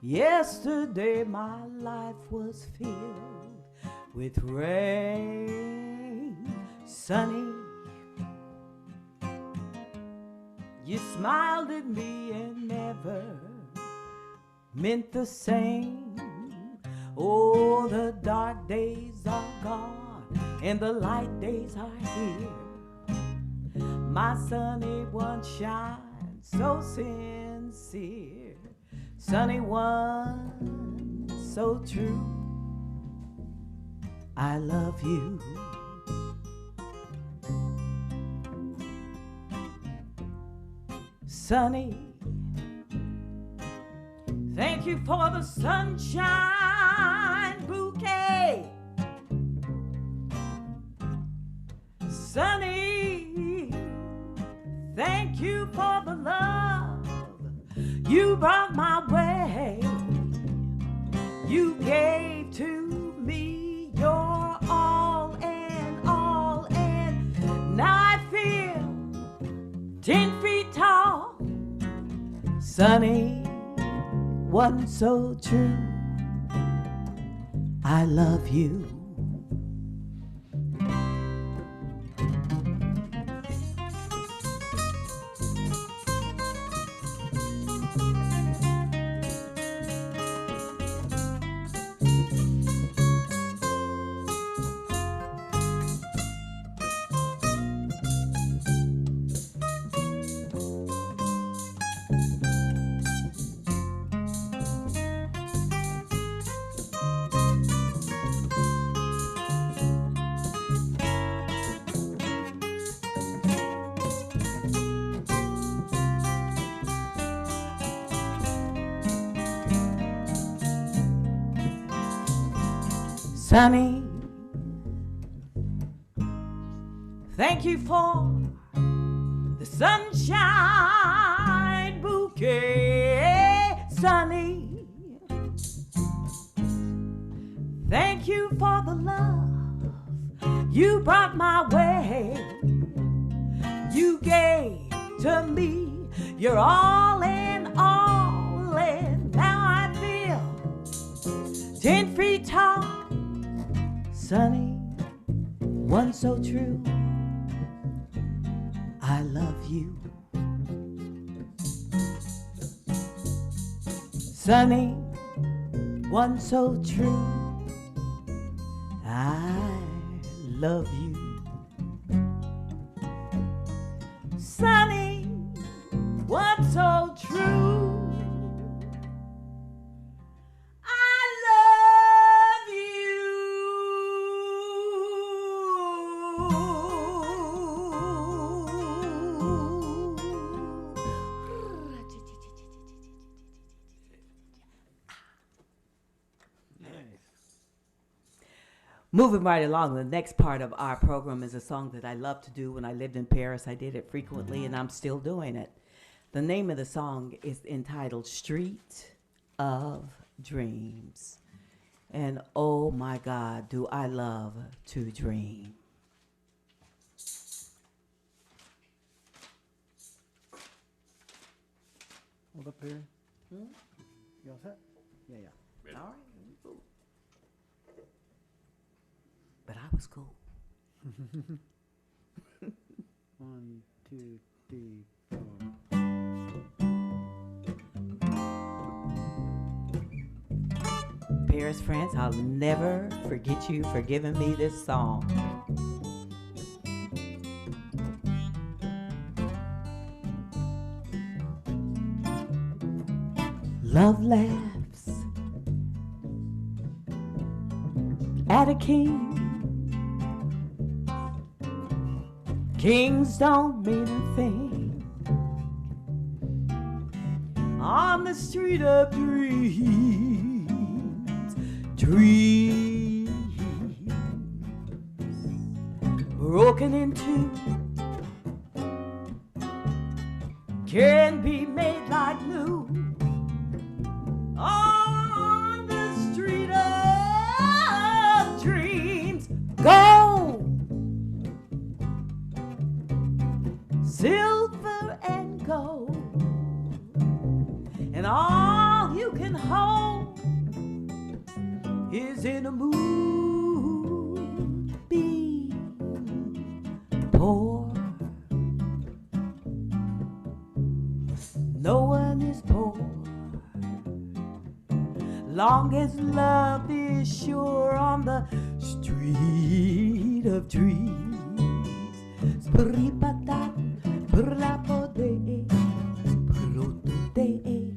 Yesterday my life was filled with rain, sunny. You smiled at me and never meant the same. Oh, the dark days are gone and the light days are here. My sunny one shines so sincere, sunny one so true. I love you. Sunny, thank you for the sunshine bouquet. Sunny, thank you for the love you brought my way. You gave to me your all, and now I feel 10 feet tall. Sunny, one so true. I love you. Sunny, thank you for the sunshine bouquet. Sunny, thank you for the love you brought my way. You gave to me your all, and now I feel 10 feet tall. Sunny, one so true. I love you. Sunny, one so true. I love you. Sunny, one so true. Moving right along, the next part of our program is a song that I loved to do when I lived in Paris. I did it frequently, and I'm still doing it. The name of the song is entitled Street of Dreams. And oh my God, do I love to dream. Hold up here. You all set? Yeah. Ready. All right. But I was cool. 1, 2, 3, 4. Paris, France, I'll never forget you for giving me this song. Love laughs at a king. Kings don't mean a thing on the street of dreams. Dreams broken in two can be made like new on the street of dreams. Gold, silver and gold, and all you can hold is in a mood be poor. No one is poor, long as love is sure on the street of dreams. Spripata, prapode, protode.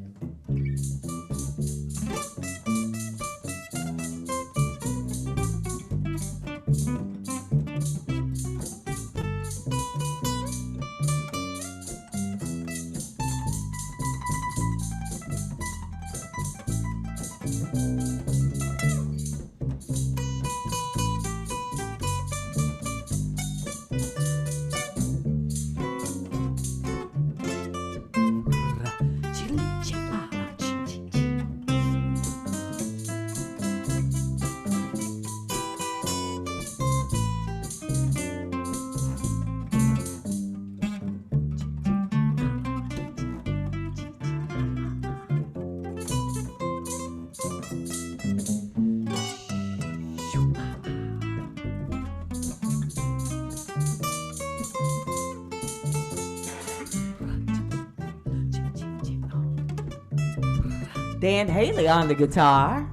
Dan Haley on the guitar.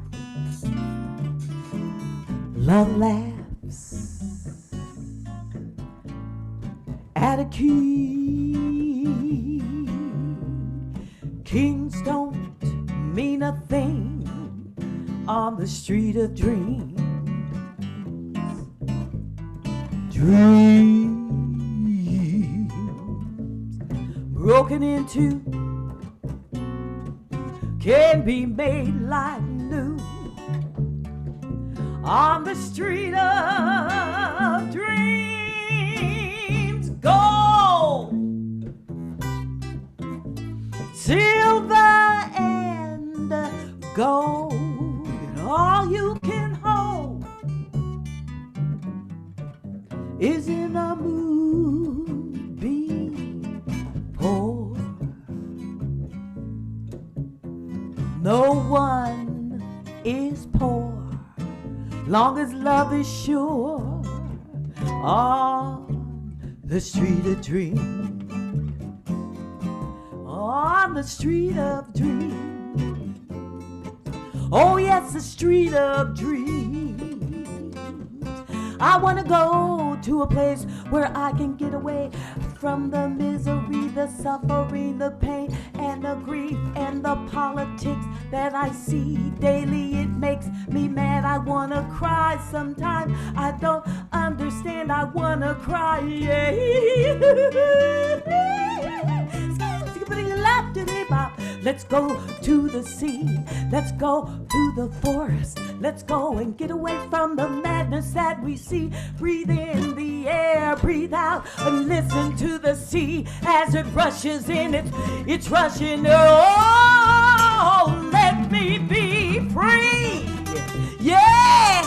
Love laughs at a king. Kings don't mean a thing on the street of dreams. Dreams broken into can be made like new on the street of dreams. Gold, silver, and gold, and all you can hold is in a mood be poor. No one is poor, long as love is sure on the street of dreams. On the street of dreams. Oh yes, the street of dreams. I want to go to a place where I can get away from the misery, the suffering, the pain, and the grief, and the politics that I see daily. It makes me mad. I want to cry sometimes. I don't understand. I want to cry. Yeah. Let's go to the sea. Let's go to the forest. Let's go and get away from the madness that we see. Breathe in the air, breathe out, and listen to the sea as it rushes in. It's rushing. Oh, let me be free. Yeah.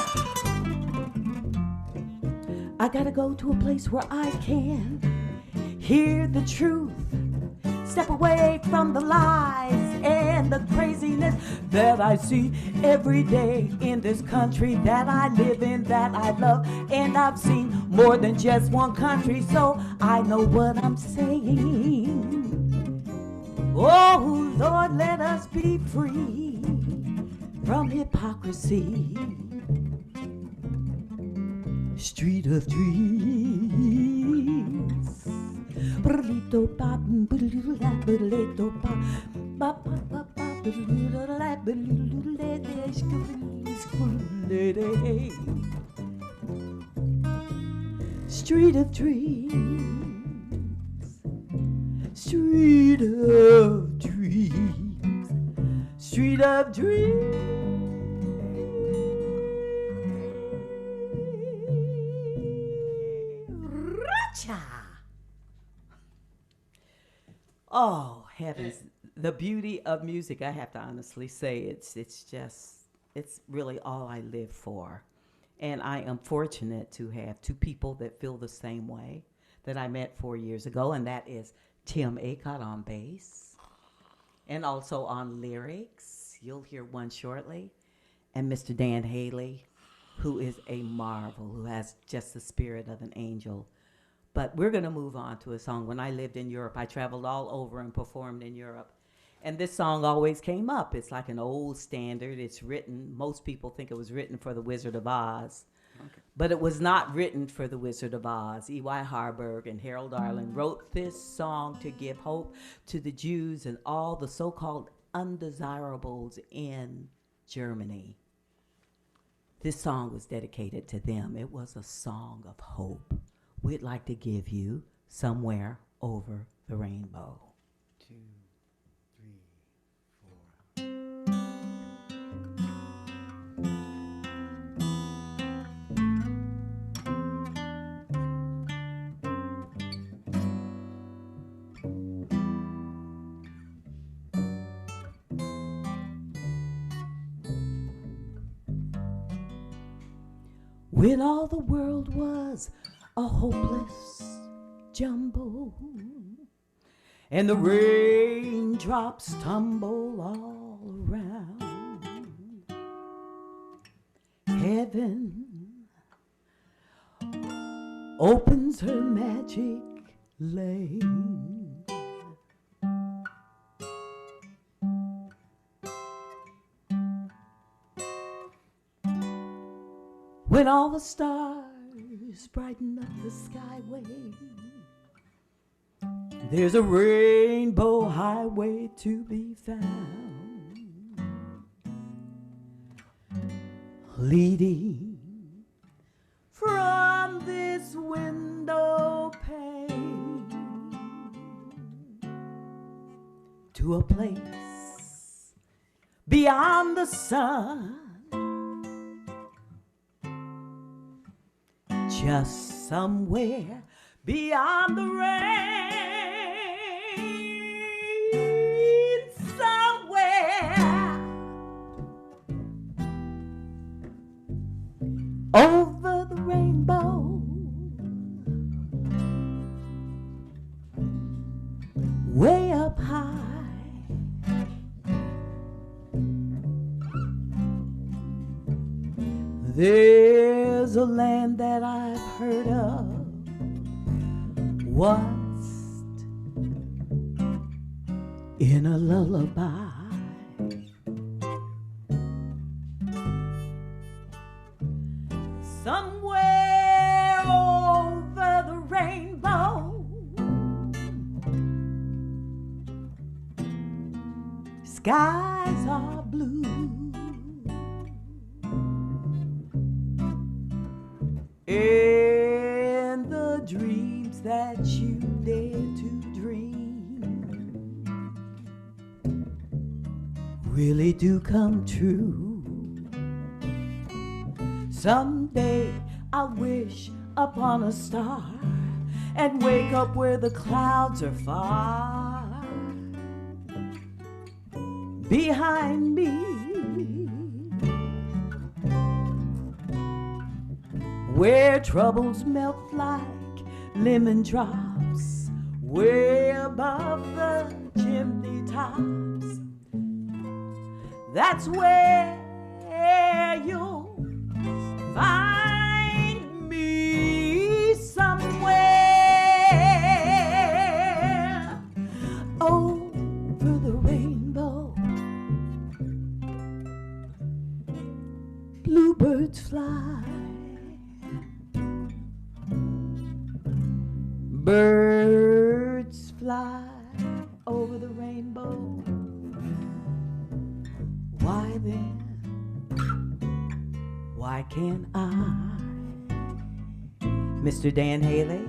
I gotta go to a place where I can hear the truth. Step away from the lies and the craziness that I see every day in this country that I live in, that I love. And I've seen more than just one country, so I know what I'm saying. Oh, Lord, let us be free from hypocrisy. Street of dreams. Burlito pop, burlito la, burlito pop, pop pop pop pop, burlito la, burlito la, street of dreams, street of dreams, street of dreams. Oh, heavens. The beauty of music, I have to honestly say, it's really all I live for. And I am fortunate to have two people that feel the same way that I met 4 years ago, and that is Tim Acott on bass and also on lyrics. You'll hear one shortly. and Mr. Dan Haley, who is a marvel, who has just the spirit of an angel. But we're going to move on to a song. When I lived in Europe, I traveled all over and performed in Europe. And this song always came up. It's like an old standard. It's written, most people think it was written for The Wizard of Oz. Okay. But it was not written for The Wizard of Oz. E.Y. Harburg and Harold Arlen wrote this song to give hope to the Jews and all the so-called undesirables in Germany. This song was dedicated to them. It was a song of hope. We'd like to give you Somewhere Over the Rainbow. 2, 3, 4. When all the world was a hopeless jumble, and the raindrops tumble all around, heaven opens her magic lane. When all the stars brighten up the skyway, there's a rainbow highway to be found, leading from this window pane to a place beyond the sun. Just somewhere beyond the rain, somewhere over the rainbow, way up high. There's a land that I've heard of once in a lullaby. Somewhere over the rainbow, skies are blue. And the dreams that you dare to dream really do come true. Someday I'll wish upon a star and wake up where the clouds are far behind me, where troubles melt like lemon drops way above the chimney tops. That's where you'll find me, somewhere over the rainbow. Bluebirds fly, birds fly over the rainbow. Why then, why can't I? Mr. Dan Haley.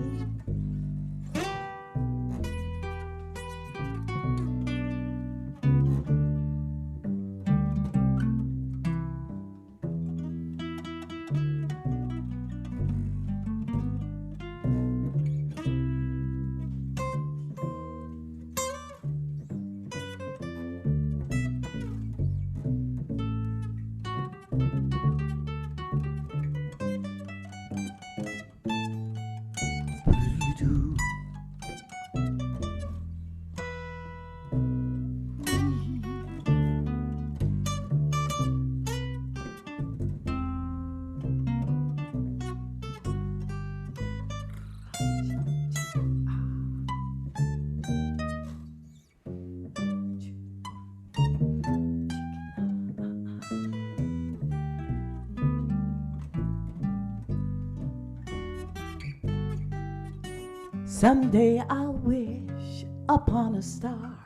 Someday I'll wish upon a star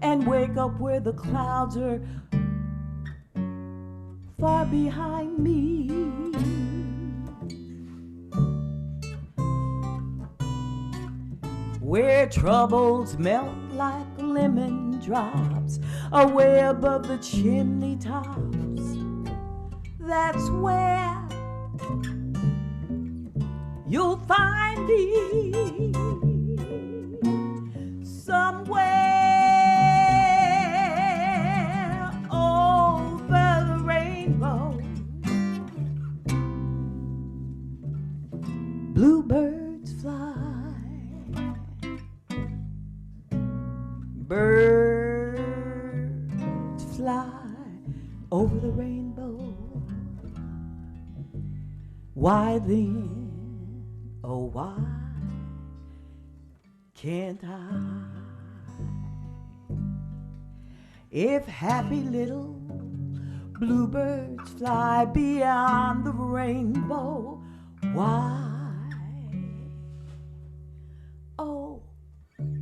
and wake up where the clouds are far behind me. Where troubles melt like lemon drops away above the chimney tops. That's where you'll find me, somewhere over the rainbow. Bluebirds fly, birds fly over the rainbow. Why then, oh why can't I? If happy little bluebirds fly beyond the rainbow, why? Oh,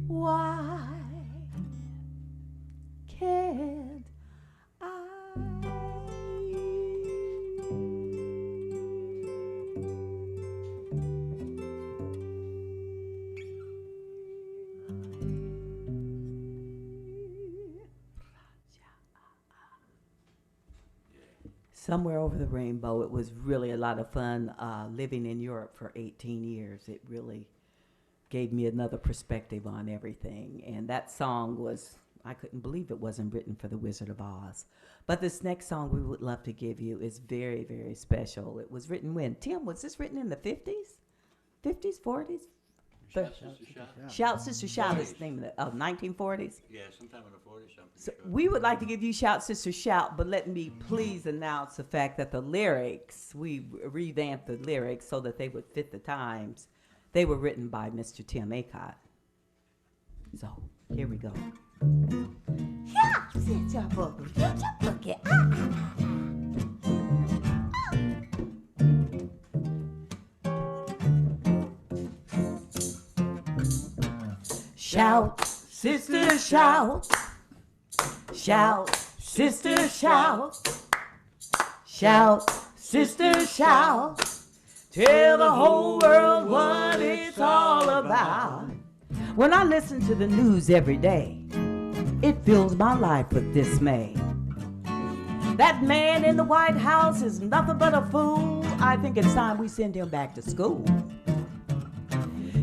why can't I? Somewhere over the rainbow. It was really a lot of fun living in Europe for 18 years. It really gave me another perspective on everything. And that song was, I couldn't believe it wasn't written for The Wizard of Oz. But this next song we would love to give you is very, very special. It was written when? Tim, was this written in the 50s? 50s, 40s? Shout, Sister, shout. Shout, Sister, Shout is the name of 1940s. Yeah, sometime in the 40s, something. So sure. we would like to give you Shout, Sister, Shout, but let me please announce the fact that the lyrics, we revamped the lyrics so that they would fit the times. They were written by Mr. Tim Acott. So here we go. Shout, Sister, Boogie, Shout, sister, shout. Shout, sister, shout. Shout, sister, shout. Tell the whole world what it's all about. When I listen to the news every day, it fills my life with dismay. That man in the White House is nothing but a fool. I think it's time we send him back to school.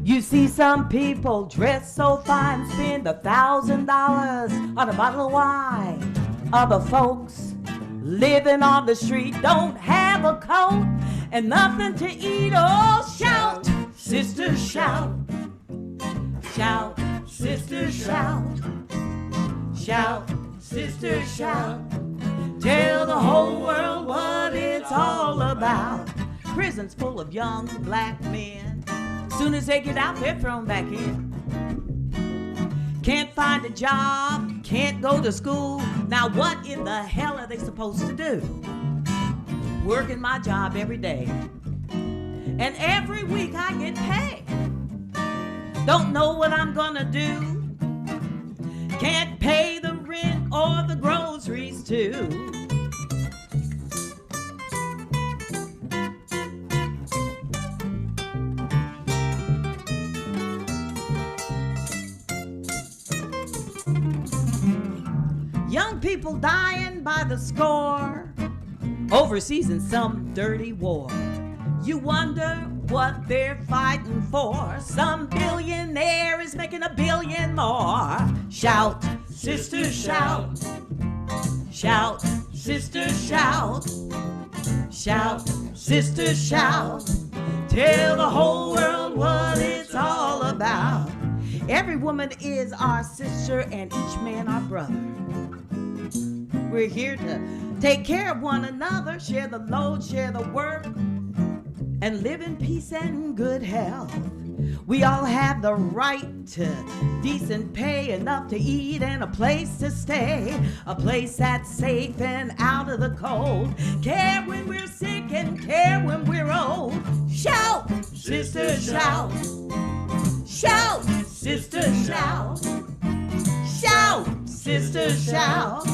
You see some people dress so fine, spend $1,000 on a bottle of wine. Other folks living on the street don't have a coat and nothing to eat. Oh, shout, sister, shout. Shout, sister, shout. Shout, sister, shout. Tell the whole world what it's all about. Prisons full of young black men. Soon as they get out, they're thrown back in. Can't find a job, can't go to school. Now what in the hell are they supposed to do? Working my job every day. And every week I get paid. Don't know what I'm gonna do. Can't pay the rent or the groceries too. Young people dying by the score, overseas in some dirty war. You wonder what they're fighting for. Some billionaire is making $1 billion more. Shout, sister, shout. Shout, sister, shout. Shout, sister, shout. Tell the whole world what it's all about. Every woman is our sister and each man our brother. We're here to take care of one another, share the load, share the work, and live in peace and good health. We all have the right to decent pay, enough to eat, and a place to stay. A place that's safe and out of the cold. Care when we're sick and care when we're old. Shout, sister, shout. Shout, sister, shout. Shout, sister, shout.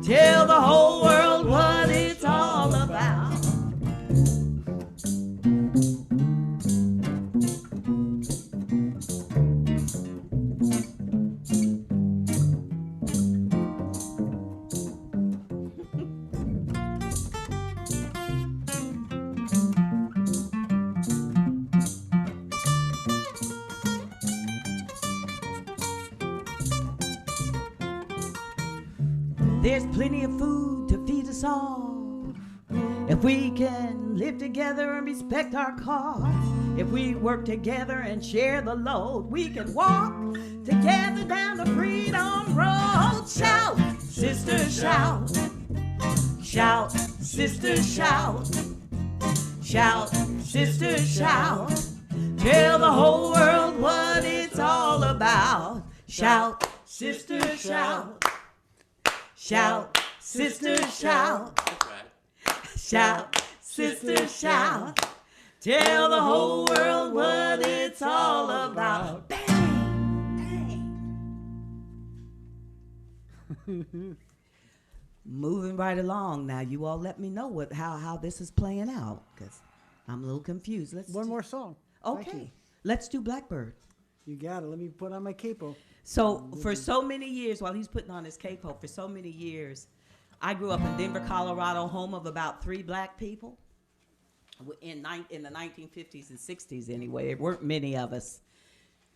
Tell the whole world what it's all about. There's plenty of food to feed us all. If we can live together and respect our cause, if we work together and share the load, we can walk together down the freedom road. Shout, sister, shout. Shout, sister, shout. Shout, sister, shout. Tell the whole world what it's all about. Shout, sister, shout. Shout, sister, shout. That's right. Shout, sister, shout. Tell the whole world what it's all about. Bang, bang. Moving right along now. You all let me know how this is playing out, because I'm a little confused. One more song. Thank Okay, you. let's do Blackbird. You got it. Let me put on my capo. So for so many years, while he's putting on his capo, for so many years, I grew up in Denver, Colorado, home of about 3 black people. In the 1950s and 60s anyway, there weren't many of us.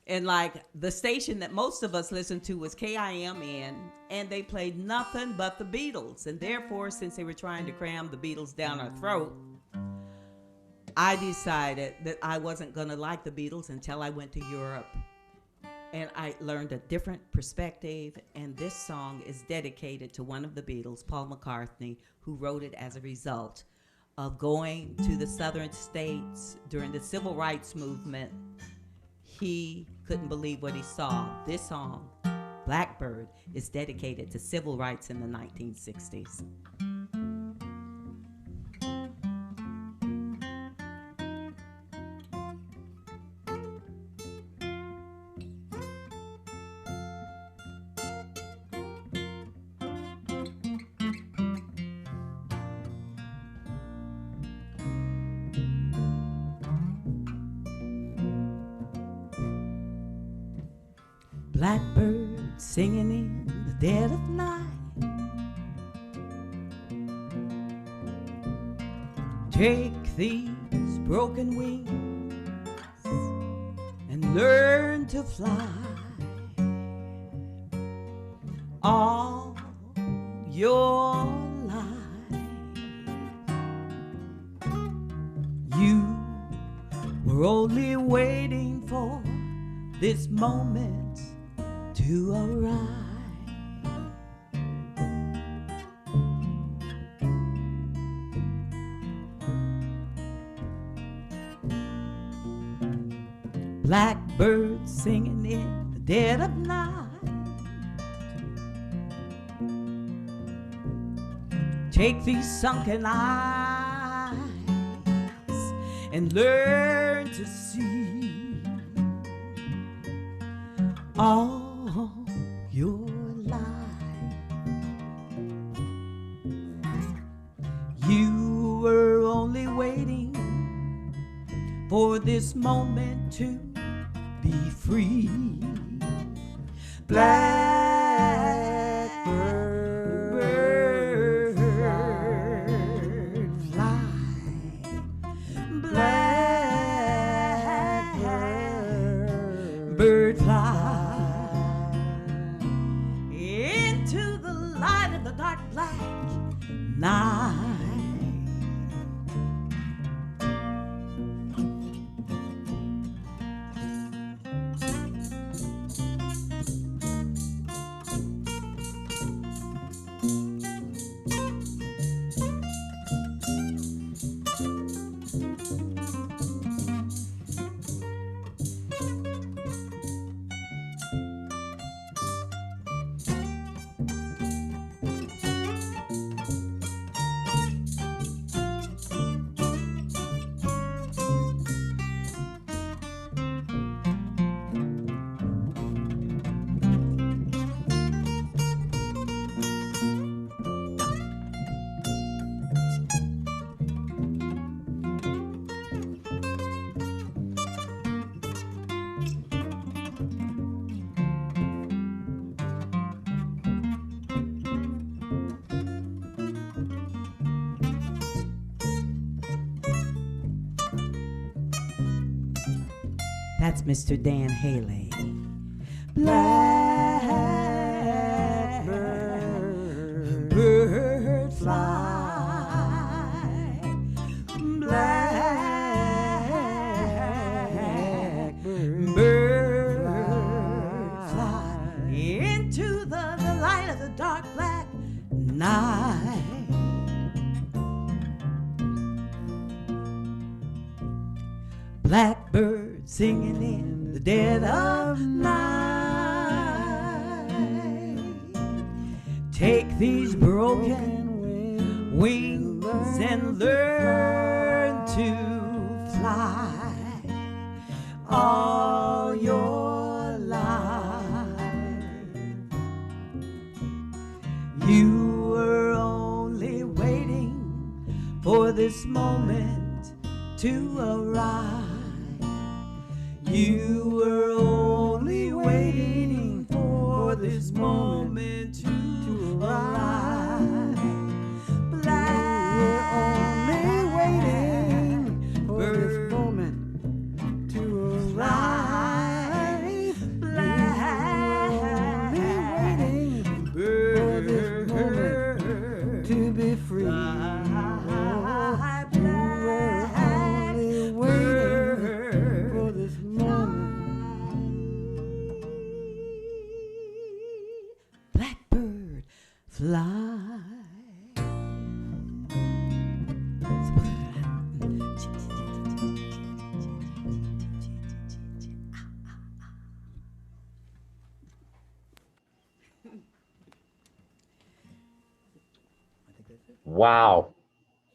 And like the station that most of us listened to was KIMN, and they played nothing but the Beatles. And therefore, since they were trying to cram the Beatles down our throat, I decided that I wasn't going to like the Beatles until I went to Europe. And I learned a different perspective, and this song is dedicated to one of the Beatles, Paul McCartney, who wrote it as a result of going to the southern states during the civil rights movement. He couldn't believe what he saw. This song, Blackbird, is dedicated to civil rights in the 1960s. Blackbird singing in the dead of night. Take these broken wings and learn to fly. All your life you were only waiting for this moment to arrive. Blackbird singing in the dead of night. Take these sunken eyes and learn to see all your life. You were only waiting for this moment to be free. Blackbird fly. Blackbird fly into the light of the dark black night. That's Mr. Dan Haley. Blackbird fly, blackbird fly into the light of the dark black night. Blackbird singing in the dead of night. Take these broken wings and learn to fly all your life. You were only waiting for this moment to arrive. You were only waiting for this moment to arrive. Blackbird for this moment to arrive. Blackbird to be free. Blackbird fly. Wow.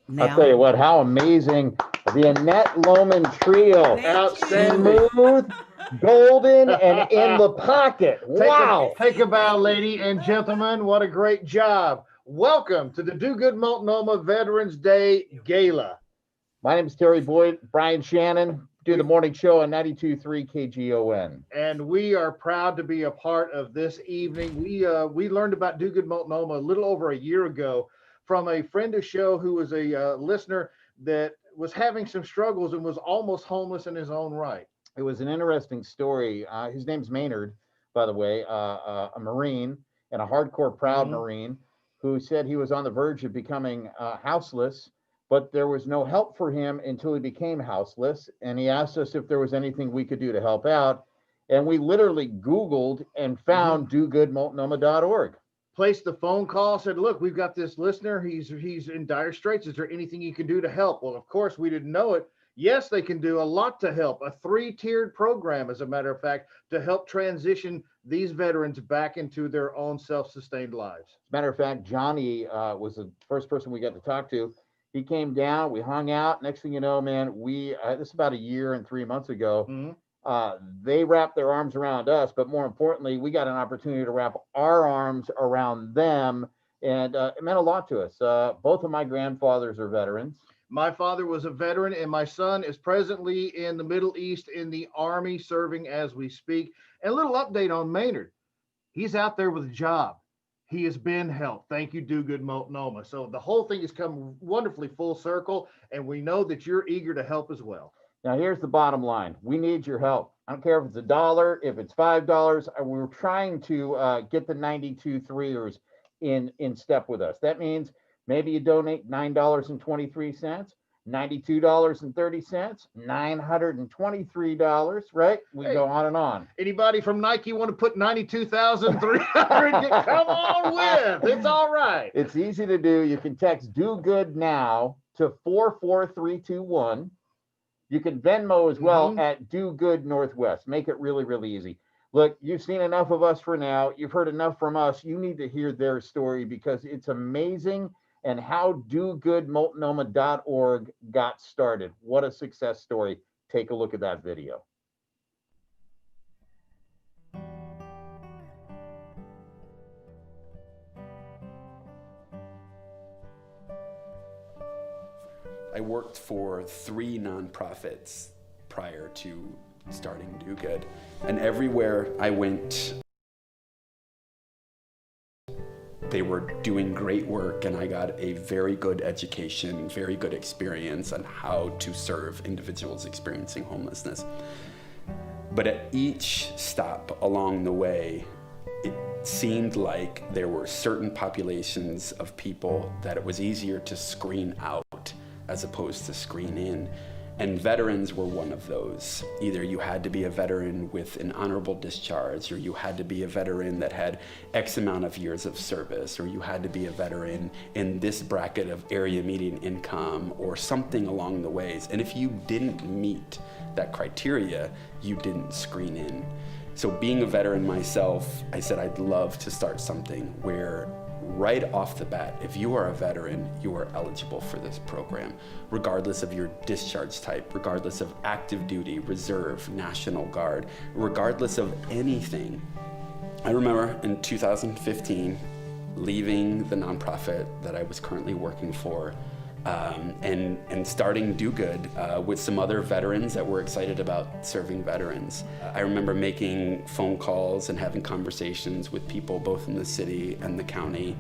Now, I'll tell you what, how amazing. The Annette Lowman Trio. Outstanding. Smooth, golden, and in the pocket. Wow. Take a bow, lady and gentlemen. What a great job. Welcome to the Do Good Multnomah Veterans Day Gala. My name is Terry Boyd, Brian Shannon, do the morning show on 92.3 KGON. And we are proud to be a part of this evening. We learned about Do Good Multnomah a little over a year ago from a friend of the show who was a listener that was having some struggles and was almost homeless in his own right. It was an interesting story. His name's Maynard, by the way, a Marine and a hardcore proud Marine who said he was on the verge of becoming houseless, but there was no help for him until he became houseless. And he asked us if there was anything we could do to help out. And we literally Googled and found dogoodmultnomah.org. Placed the phone call, said, look, we've got this listener. He's in dire straits. Is there anything you can do to help? Well, of course, we didn't know it. Yes, they can do a lot to help. A 3-tiered program, as a matter of fact, to help transition these veterans back into their own self-sustained lives. As a matter of fact, Johnny was the first person we got to talk to. He came down, we hung out. Next thing you know, man, this is about a year and 3 months ago. They wrapped their arms around us, but more importantly, we got an opportunity to wrap our arms around them. And it meant a lot to us. Both of my grandfathers are veterans. My father was a veteran, and my son is presently in the Middle East in the Army, serving as we speak. And a little update on Maynard. He's out there with a job. He has been helped. Thank you, Do Good Multnomah. So the whole thing has come wonderfully full circle, and we know that you're eager to help as well. Now, here's the bottom line. We need your help. I don't care if it's $1, if it's $5. We're trying to get the 92.3ers in step with us. That means maybe you donate $9.23, $92.30, $923, right? We go on and on. Anybody from Nike want to put 92,300? Come on with. It's all right. It's easy to do. You can text Do Good Now to 44321. You can Venmo as well at Do Good Northwest. Make it really, really easy. Look, you've seen enough of us for now. You've heard enough from us. You need to hear their story because it's amazing and how dogoodmultnomah.org got started. What a success story. Take a look at that video. I worked for 3 nonprofits prior to starting Do Good, and everywhere I went, they were doing great work, and I got a very good education, very good experience on how to serve individuals experiencing homelessness. But at each stop along the way, it seemed like there were certain populations of people that it was easier to screen out as opposed to screen in. And veterans were one of those. Either you had to be a veteran with an honorable discharge, or you had to be a veteran that had X amount of years of service, or you had to be a veteran in this bracket of area median income, or something along the ways. And if you didn't meet that criteria, you didn't screen in. So being a veteran myself, I said I'd love to start something where right off the bat, if you are a veteran, you are eligible for this program, regardless of your discharge type, regardless of active duty, reserve, National Guard, regardless of anything. I remember in 2015, leaving the nonprofit that I was currently working for, and starting Do Good with some other veterans that were excited about serving veterans. I remember making phone calls and having conversations with people both in the city and the county.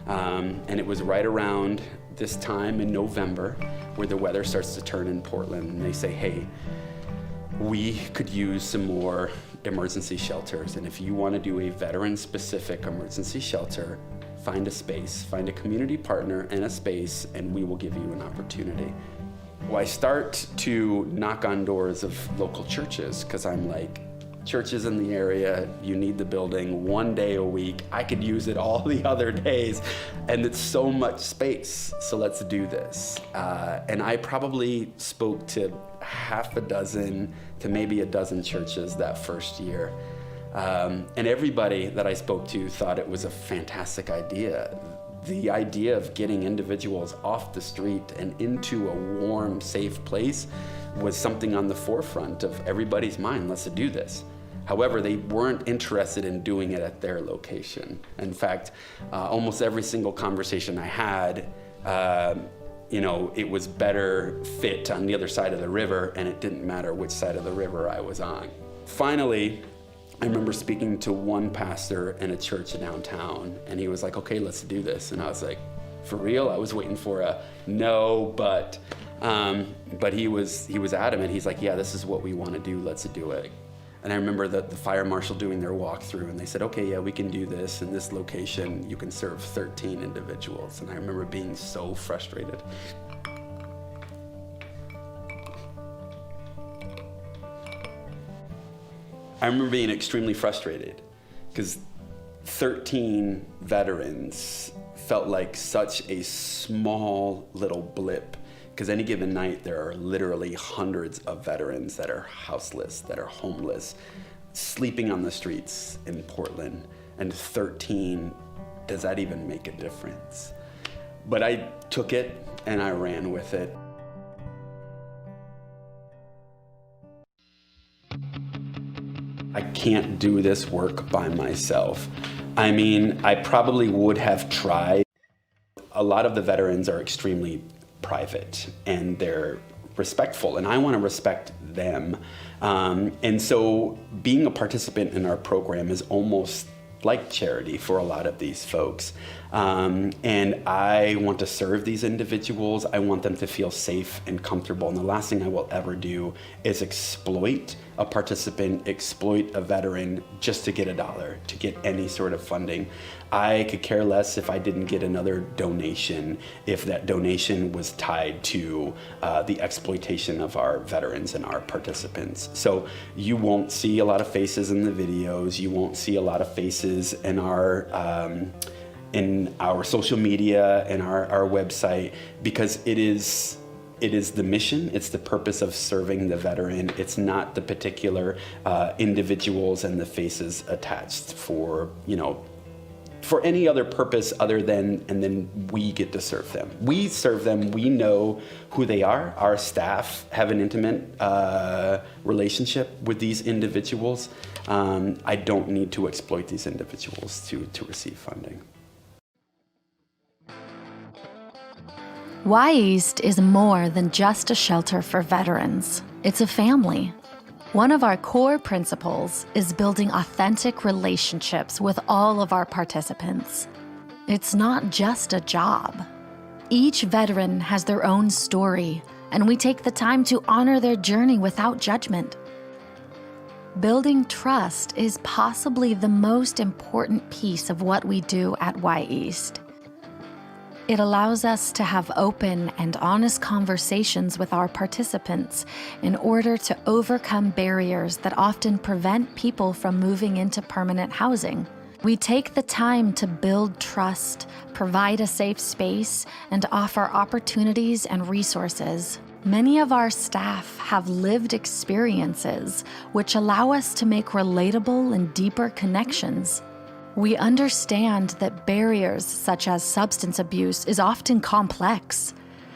And it was right around this time in November where the weather starts to turn in Portland, and they say, hey, we could use some more emergency shelters. And if you want to do a veteran-specific emergency shelter, find a space, find a community partner and a space, and we will give you an opportunity. Well, I start to knock on doors of local churches because I'm like, churches in the area, you need the building one day a week. I could use it all the other days, and it's so much space, so let's do this. And I probably spoke to half a dozen to maybe a dozen churches that first year. And everybody that I spoke to thought it was a fantastic idea. The idea of getting individuals off the street and into a warm, safe place was something on the forefront of everybody's mind. Let's do this. However, they weren't interested in doing it at their location. In fact, almost every single conversation I had, it was better fit on the other side of the river, and it didn't matter which side of the river I was on. Finally, I remember speaking to one pastor in a church downtown, and he was like, okay, let's do this. And I was like, for real? I was waiting for a no, but he was adamant. He's like, yeah, this is what we want to do. Let's do it. And I remember the fire marshal doing their walkthrough, and they said, okay, yeah, we can do this. In this location, you can serve 13 individuals. And I remember being so frustrated. I remember being extremely frustrated because 13 veterans felt like such a small little blip, because any given night there are literally hundreds of veterans that are houseless, that are homeless, sleeping on the streets in Portland, and 13, does that even make a difference? But I took it and I ran with it. I can't do this work by myself. I mean, I probably would have tried. A lot of the veterans are extremely private and they're respectful, and I want to respect them. And so being a participant in our program is almost like charity for a lot of these folks. And I want to serve these individuals. I want them to feel safe and comfortable. And the last thing I will ever do is exploit a participant, exploit a veteran just to get $1, to get any sort of funding. I could care less if I didn't get another donation, if that donation was tied to the exploitation of our veterans and our participants. So you won't see a lot of faces in the videos. You won't see a lot of faces in our social media and our website, because it is the mission, it's the purpose of serving the veteran. It's not the particular individuals and the faces attached for any other purpose other than, and then we get to serve them. We serve them, we know who they are. Our staff have an intimate relationship with these individuals. I don't need to exploit these individuals to receive funding. Y East is more than just a shelter for veterans. It's a family. One of our core principles is building authentic relationships with all of our participants. It's not just a job. Each veteran has their own story, and we take the time to honor their journey without judgment. Building trust is possibly the most important piece of what we do at Y East. It allows us to have open and honest conversations with our participants in order to overcome barriers that often prevent people from moving into permanent housing. We take the time to build trust, provide a safe space, and offer opportunities and resources. Many of our staff have lived experiences which allow us to make relatable and deeper connections. We understand that barriers such as substance abuse is often complex,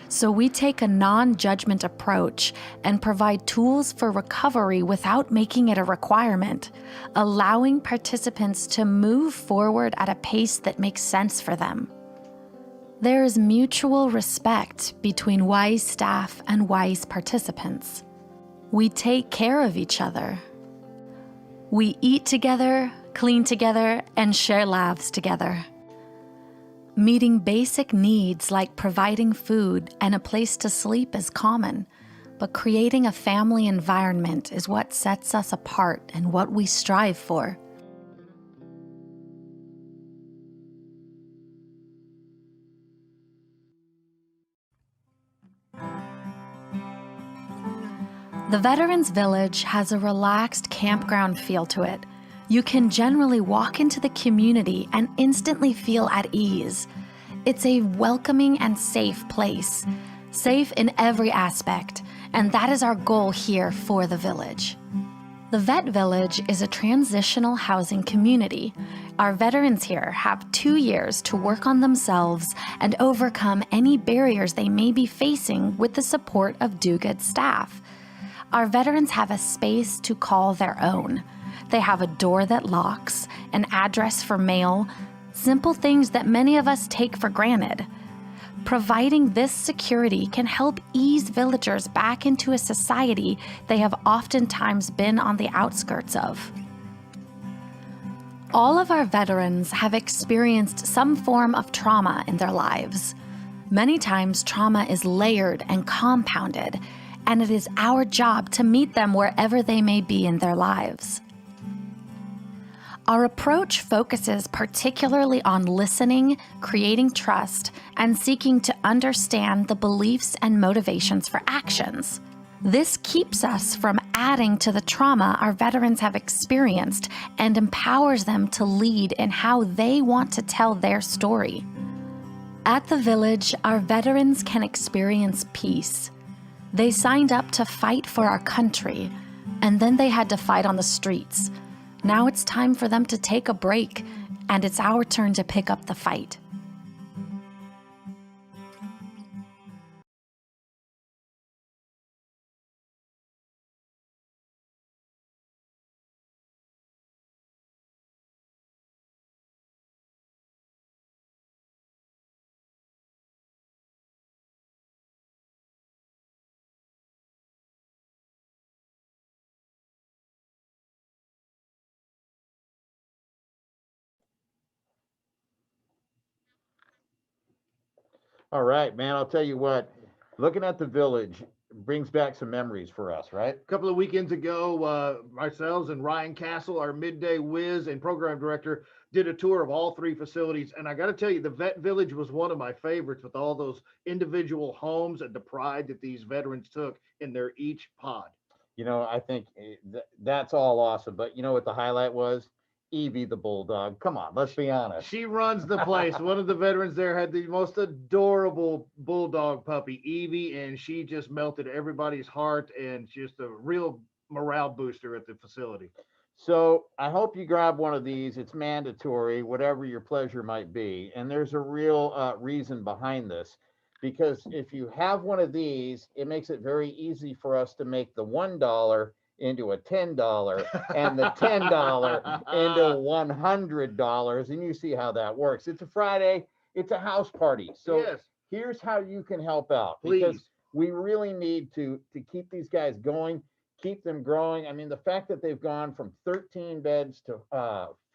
so we take a non-judgment approach and provide tools for recovery without making it a requirement, allowing participants to move forward at a pace that makes sense for them. There is mutual respect between WISE staff and WISE participants. We take care of each other. We eat together, clean together, and share laughs together. Meeting basic needs like providing food and a place to sleep is common, but creating a family environment is what sets us apart and what we strive for. The Veterans Village has a relaxed campground feel to it. You can generally walk into the community and instantly feel at ease. It's a welcoming and safe place, safe in every aspect, and that is our goal here for the village. The Vet Village is a transitional housing community. Our veterans here have 2 years to work on themselves and overcome any barriers they may be facing with the support of do-good staff. Our veterans have a space to call their own. They have a door that locks, an address for mail, simple things that many of us take for granted. Providing this security can help ease villagers back into a society they have oftentimes been on the outskirts of. All of our veterans have experienced some form of trauma in their lives. Many times, trauma is layered and compounded, and it is our job to meet them wherever they may be in their lives. Our approach focuses particularly on listening, creating trust, and seeking to understand the beliefs and motivations for actions. This keeps us from adding to the trauma our veterans have experienced and empowers them to lead in how they want to tell their story. At the village, our veterans can experience peace. They signed up to fight for our country, and then they had to fight on the streets. Now it's time for them to take a break, and it's our turn to pick up the fight. All right, man. I'll tell you what. Looking at the village brings back some memories for us, right? A couple of weekends ago, ourselves and Ryan Castle, our midday whiz and program director, did a tour of all three facilities. And I got to tell you, the Vet Village was one of my favorites with all those individual homes and the pride that these veterans took in their each pod. I think that's all awesome. But you know what the highlight was? Evie the bulldog. Come on, let's be honest. She runs the place. One of the veterans there had the most adorable bulldog puppy, Evie, and she just melted everybody's heart and just a real morale booster at the facility. So I hope you grab one of these. It's mandatory, whatever your pleasure might be. And there's a real reason behind this. Because if you have one of these, it makes it very easy for us to make the $1 into a $10 and the $10 into $100. And you see how that works. It's a Friday, it's a house party. So yes, here's how you can help out. please. Because we really need to keep these guys going, keep them growing. I mean, the fact that they've gone from 13 beds to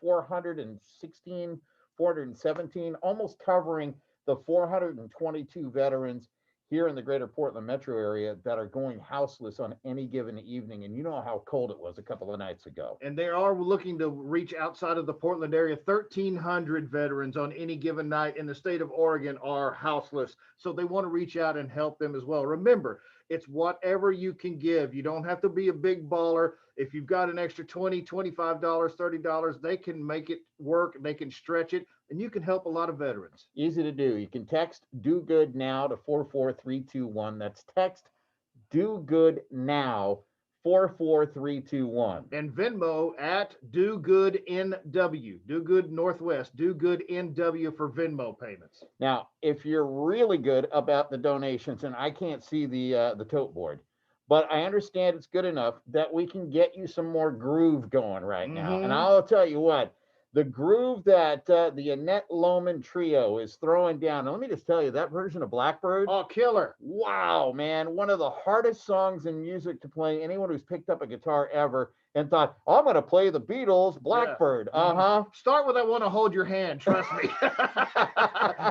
416, 417, almost covering the 422 veterans here in the greater Portland metro area that are going houseless on any given evening. And you know how cold it was a couple of nights ago. And they are looking to reach outside of the Portland area. 1,300 veterans on any given night in the state of Oregon are houseless. So they want to reach out and help them as well. Remember, it's whatever you can give. You don't have to be a big baller. If you've got an extra $20, $25, $30, they can make it work. They can stretch it, and you can help a lot of veterans. Easy to do. You can text Do Good Now to 44321. That's text Do Good Now 44321. And Venmo at Do Good NW, Do Good Northwest, Do Good NW for Venmo payments. Now, if you're really good about the donations, and I can't see the tote board, but I understand it's good enough that we can get you some more groove going right now. And I'll tell you what, the groove that the Annette Lowman Trio is throwing down. Now, let me just tell you, that version of Blackbird. Oh, killer. Wow, man. One of the hardest songs in music to play. Anyone who's picked up a guitar ever and thought, oh, I'm going to play the Beatles, Blackbird. Yeah. Start with I Want to Hold Your Hand. Trust me.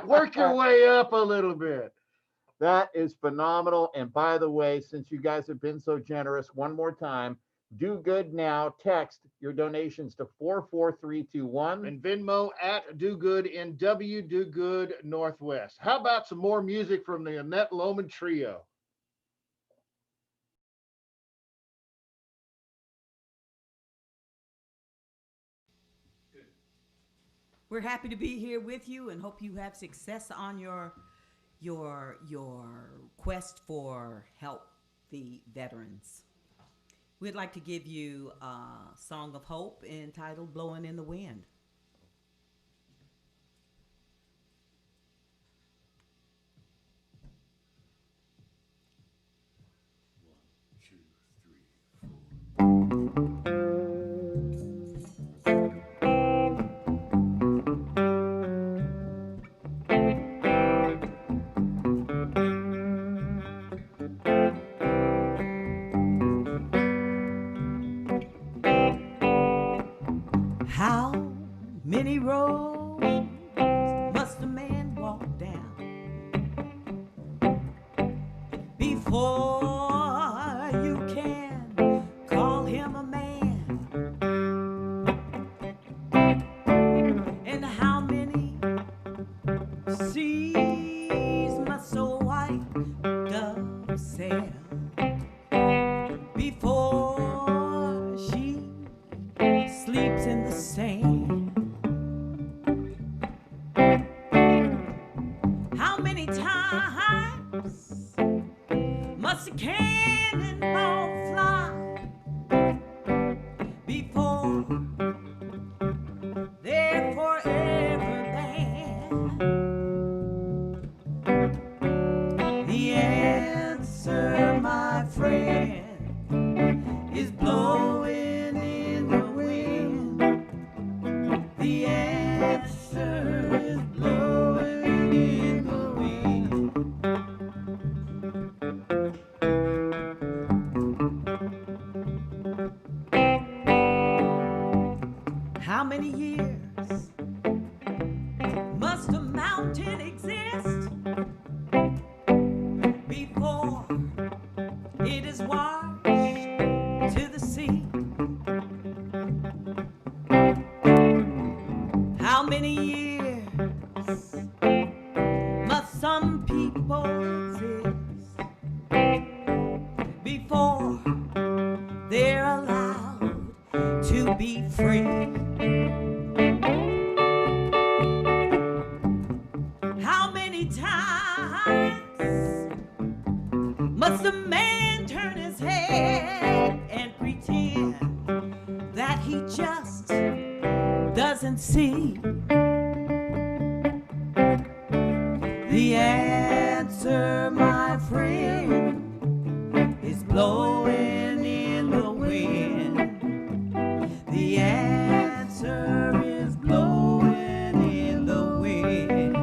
Work your way up a little bit. That is phenomenal. And by the way, since you guys have been so generous, one more time, Do Good Now. Text your donations to 44321. And Venmo at Do Good NW, Do Good Northwest. How about some more music from the Annette Lowman Trio? We're happy to be here with you and hope you have success on your quest for help the veterans. We'd like to give you a song of hope entitled Blowing in the Wind. How many roads must a man walk down before you can call him a man? And how many seas must a white dove sail before she sleeps in the sand? How many times must a cannonball fly before they're forever banned? The answer, my friend, is blowing in the wind. The answer is blowing in the wind. How many years must a mountain exist before it is washed to the sea? How many years must some people exist before they're allowed to be free? How many times must a man turn his head and pretend that he just doesn't see? The answer, my friend, is blowing in the wind. The answer is blowing in the wind.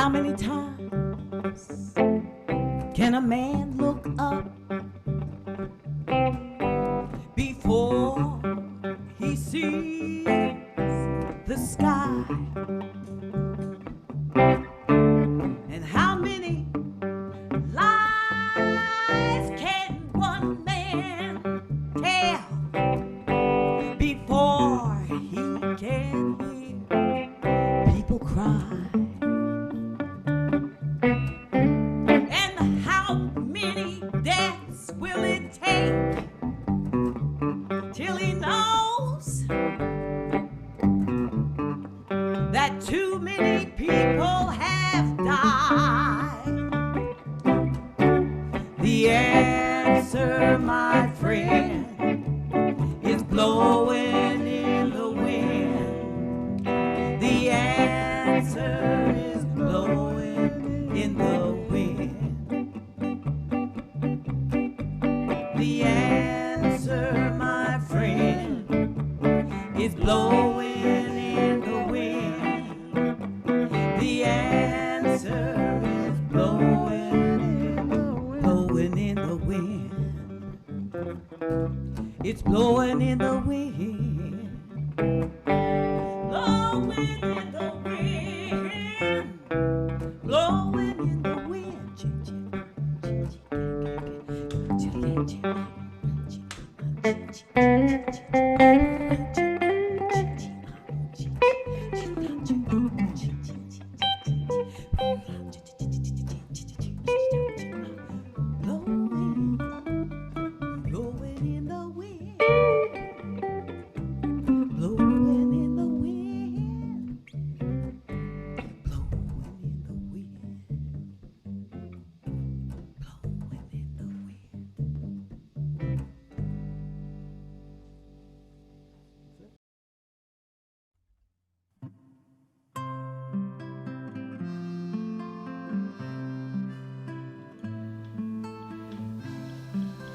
How many times can a man look up before he sees the sky? And how many lies can one man tell before he can hear people cry? And how many deaths will it take till he knows that too many people have died? The answer, my friend, is blowing in the wind. The answer is blowing in the wind. The answer, my friend, is blowing in the wind. The answer is blowing in the wind. It's blowing in the wind. Blowing in the wind. Blowing in the wind.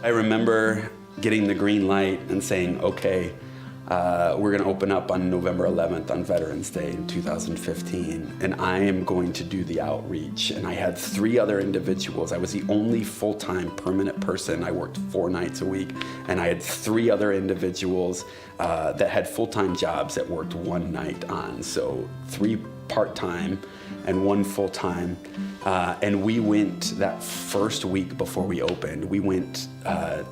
I remember getting the green light and saying, okay, we're going to open up on November 11th on Veterans Day in 2015, and I am going to do the outreach. And I had 3 other individuals. I was the only full-time permanent person. I worked 4 nights a week, and I had 3 other individuals that had full-time jobs that worked 1 night on. So 3 part-time and 1 full-time. And we went that first week before we opened. We went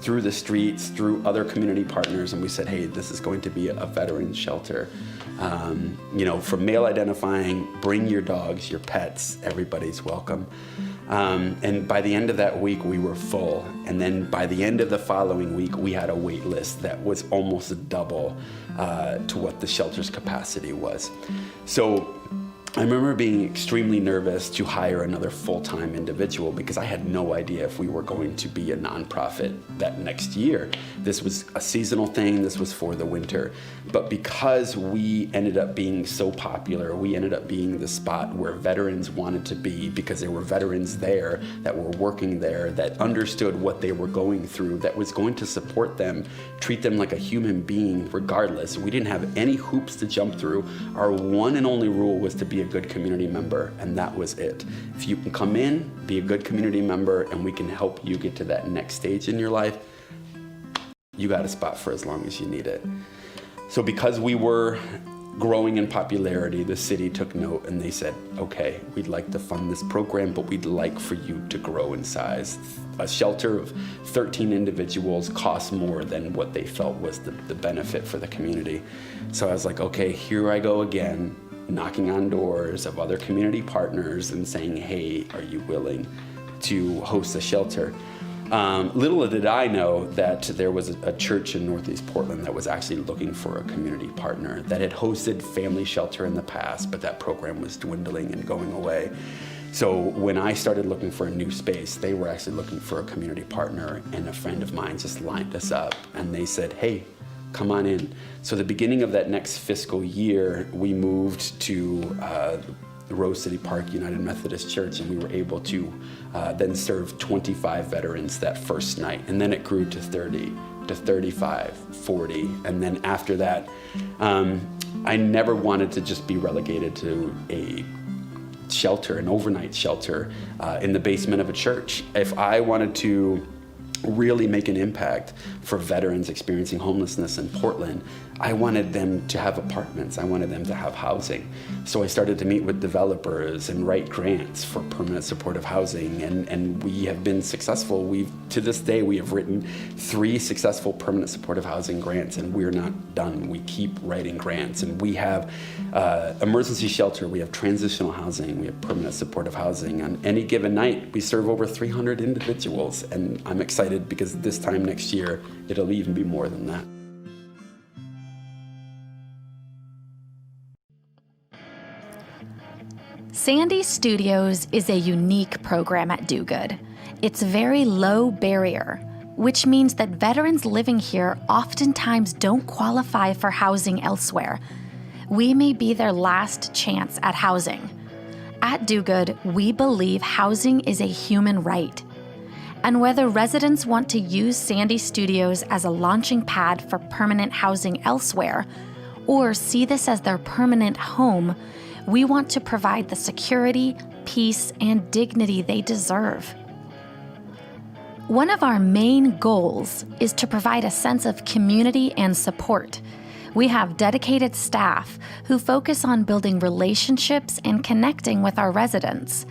through the streets, through other community partners, and we said, hey, this is going to be a veterans shelter. For male identifying, bring your dogs, your pets, everybody's welcome. And by the end of that week, we were full. And then by the end of the following week, we had a wait list that was almost double to what the shelter's capacity was. So I remember being extremely nervous to hire another full-time individual because I had no idea if we were going to be a nonprofit that next year. This was a seasonal thing, this was for the winter. But because we ended up being so popular, we ended up being the spot where veterans wanted to be because there were veterans there that were working there, that understood what they were going through, that was going to support them, treat them like a human being regardless. We didn't have any hoops to jump through. Our one and only rule was to be a good community member, and that was it. If you can come in, be a good community member, and we can help you get to that next stage in your life, you got a spot for as long as you need it. So because we were growing in popularity, the city took note and they said, okay, we'd like to fund this program, but we'd like for you to grow in size. A shelter of 13 individuals costs more than what they felt was the benefit for the community. So I was like, okay, here I go again, knocking on doors of other community partners and saying, hey, are you willing to host a shelter? Little did I know that there was a church in Northeast Portland that was actually looking for a community partner that had hosted family shelter in the past, but that program was dwindling and going away. So when I started looking for a new space, they were actually looking for a community partner, and a friend of mine just lined us up and they said, hey, come on in. So the beginning of that next fiscal year, we moved to Rose City Park United Methodist Church, and we were able to then serve 25 veterans that first night. And then it grew to 30, to 35, 40. And then after that, I never wanted to just be relegated to a shelter, an overnight shelter in the basement of a church. If I wanted to really make an impact for veterans experiencing homelessness in Portland, I wanted them to have apartments. I wanted them to have housing. So I started to meet with developers and write grants for permanent supportive housing, and we have been successful. To this day, we have written 3 successful permanent supportive housing grants, and we're not done. We keep writing grants, and we have emergency shelter, we have transitional housing, we have permanent supportive housing. On any given night, we serve over 300 individuals, and I'm excited because this time next year, it'll even be more than that. Sandy Studios is a unique program at Do Good. It's very low barrier, which means that veterans living here oftentimes don't qualify for housing elsewhere. We may be their last chance at housing. At Do Good, we believe housing is a human right. And whether residents want to use Sandy Studios as a launching pad for permanent housing elsewhere, or see this as their permanent home, we want to provide the security, peace, and dignity they deserve. One of our main goals is to provide a sense of community and support. We have dedicated staff who focus on building relationships and connecting with our residents.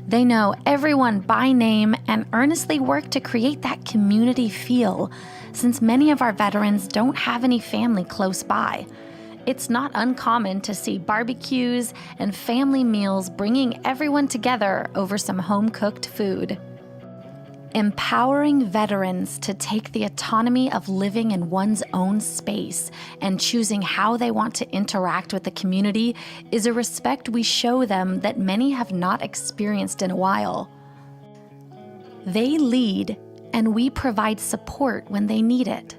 They know everyone by name and earnestly work to create that community feel, since many of our veterans don't have any family close by. It's not uncommon to see barbecues and family meals bringing everyone together over some home-cooked food. Empowering veterans to take the autonomy of living in one's own space and choosing how they want to interact with the community is a respect we show them that many have not experienced in a while. They lead, and we provide support when they need it.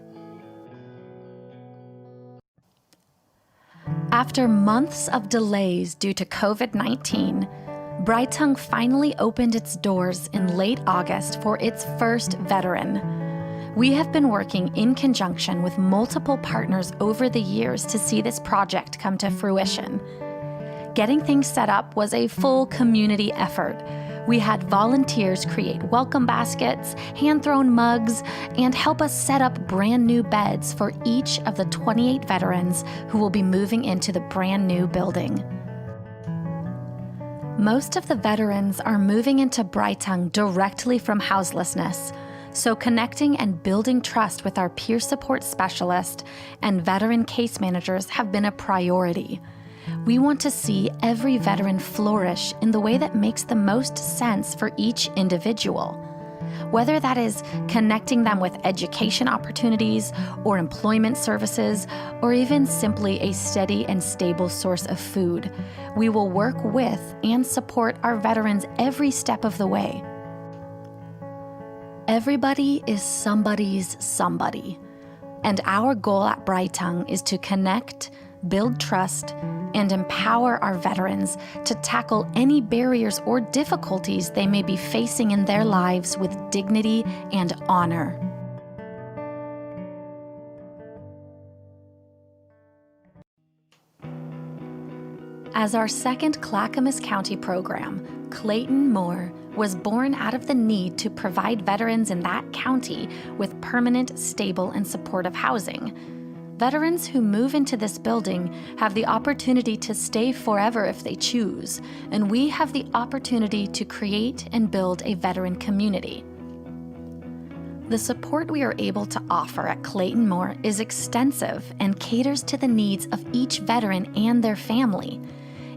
After months of delays due to COVID-19, Brightung finally opened its doors in late August for its first veteran. We have been working in conjunction with multiple partners over the years to see this project come to fruition. Getting things set up was a full community effort. We had volunteers create welcome baskets, hand-thrown mugs, and help us set up brand new beds for each of the 28 veterans who will be moving into the brand new building. Most of the veterans are moving into Brightung directly from houselessness, so connecting and building trust with our peer support specialist and veteran case managers have been a priority. We want to see every veteran flourish in the way that makes the most sense for each individual. Whether that is connecting them with education opportunities or employment services, or even simply a steady and stable source of food, we will work with and support our veterans every step of the way. Everybody is somebody's somebody, and our goal at Brightung is to connect, build trust, and empower our veterans to tackle any barriers or difficulties they may be facing in their lives with dignity and honor. As our second Clackamas County program, Clayton Moore was born out of the need to provide veterans in that county with permanent, stable, and supportive housing. Veterans who move into this building have the opportunity to stay forever if they choose, and we have the opportunity to create and build a veteran community. The support we are able to offer at Clayton Moore is extensive and caters to the needs of each veteran and their family.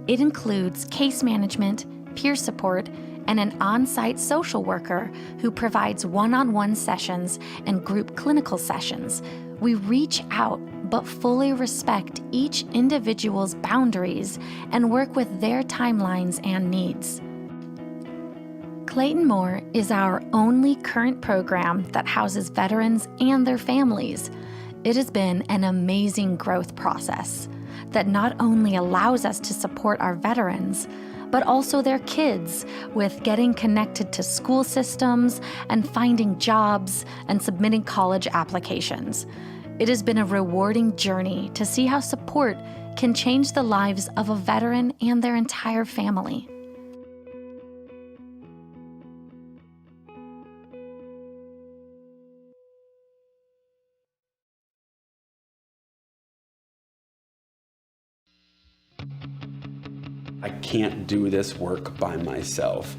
It includes case management, peer support, and an on-site social worker who provides one-on-one sessions and group clinical sessions. We reach out but fully respect each individual's boundaries and work with their timelines and needs. Clayton Moore is our only current program that houses veterans and their families. It has been an amazing growth process that not only allows us to support our veterans, but also their kids with getting connected to school systems and finding jobs and submitting college applications. It has been a rewarding journey to see how support can change the lives of a veteran and their entire family. can't do this work by myself.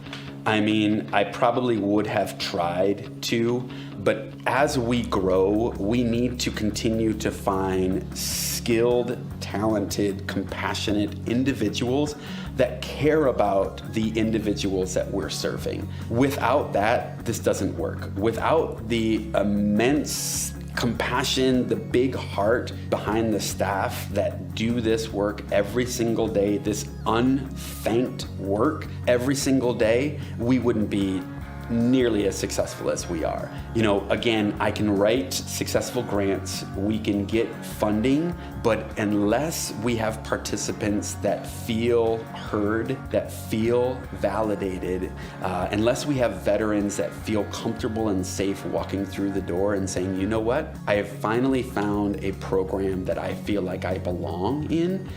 I mean, I probably would have tried to, but as we grow, we need to continue to find skilled, talented, compassionate individuals that care about the individuals that we're serving. Without that, this doesn't work. Without the immense compassion, the big heart behind the staff that do this work every single day, this unthanked work every single day, we wouldn't be nearly as successful as we are. You know, again, I can write successful grants, we can get funding, but unless we have participants that feel heard, that feel validated, unless we have veterans that feel comfortable and safe walking through the door and saying, you know what, I have finally found a program that I feel like I belong in,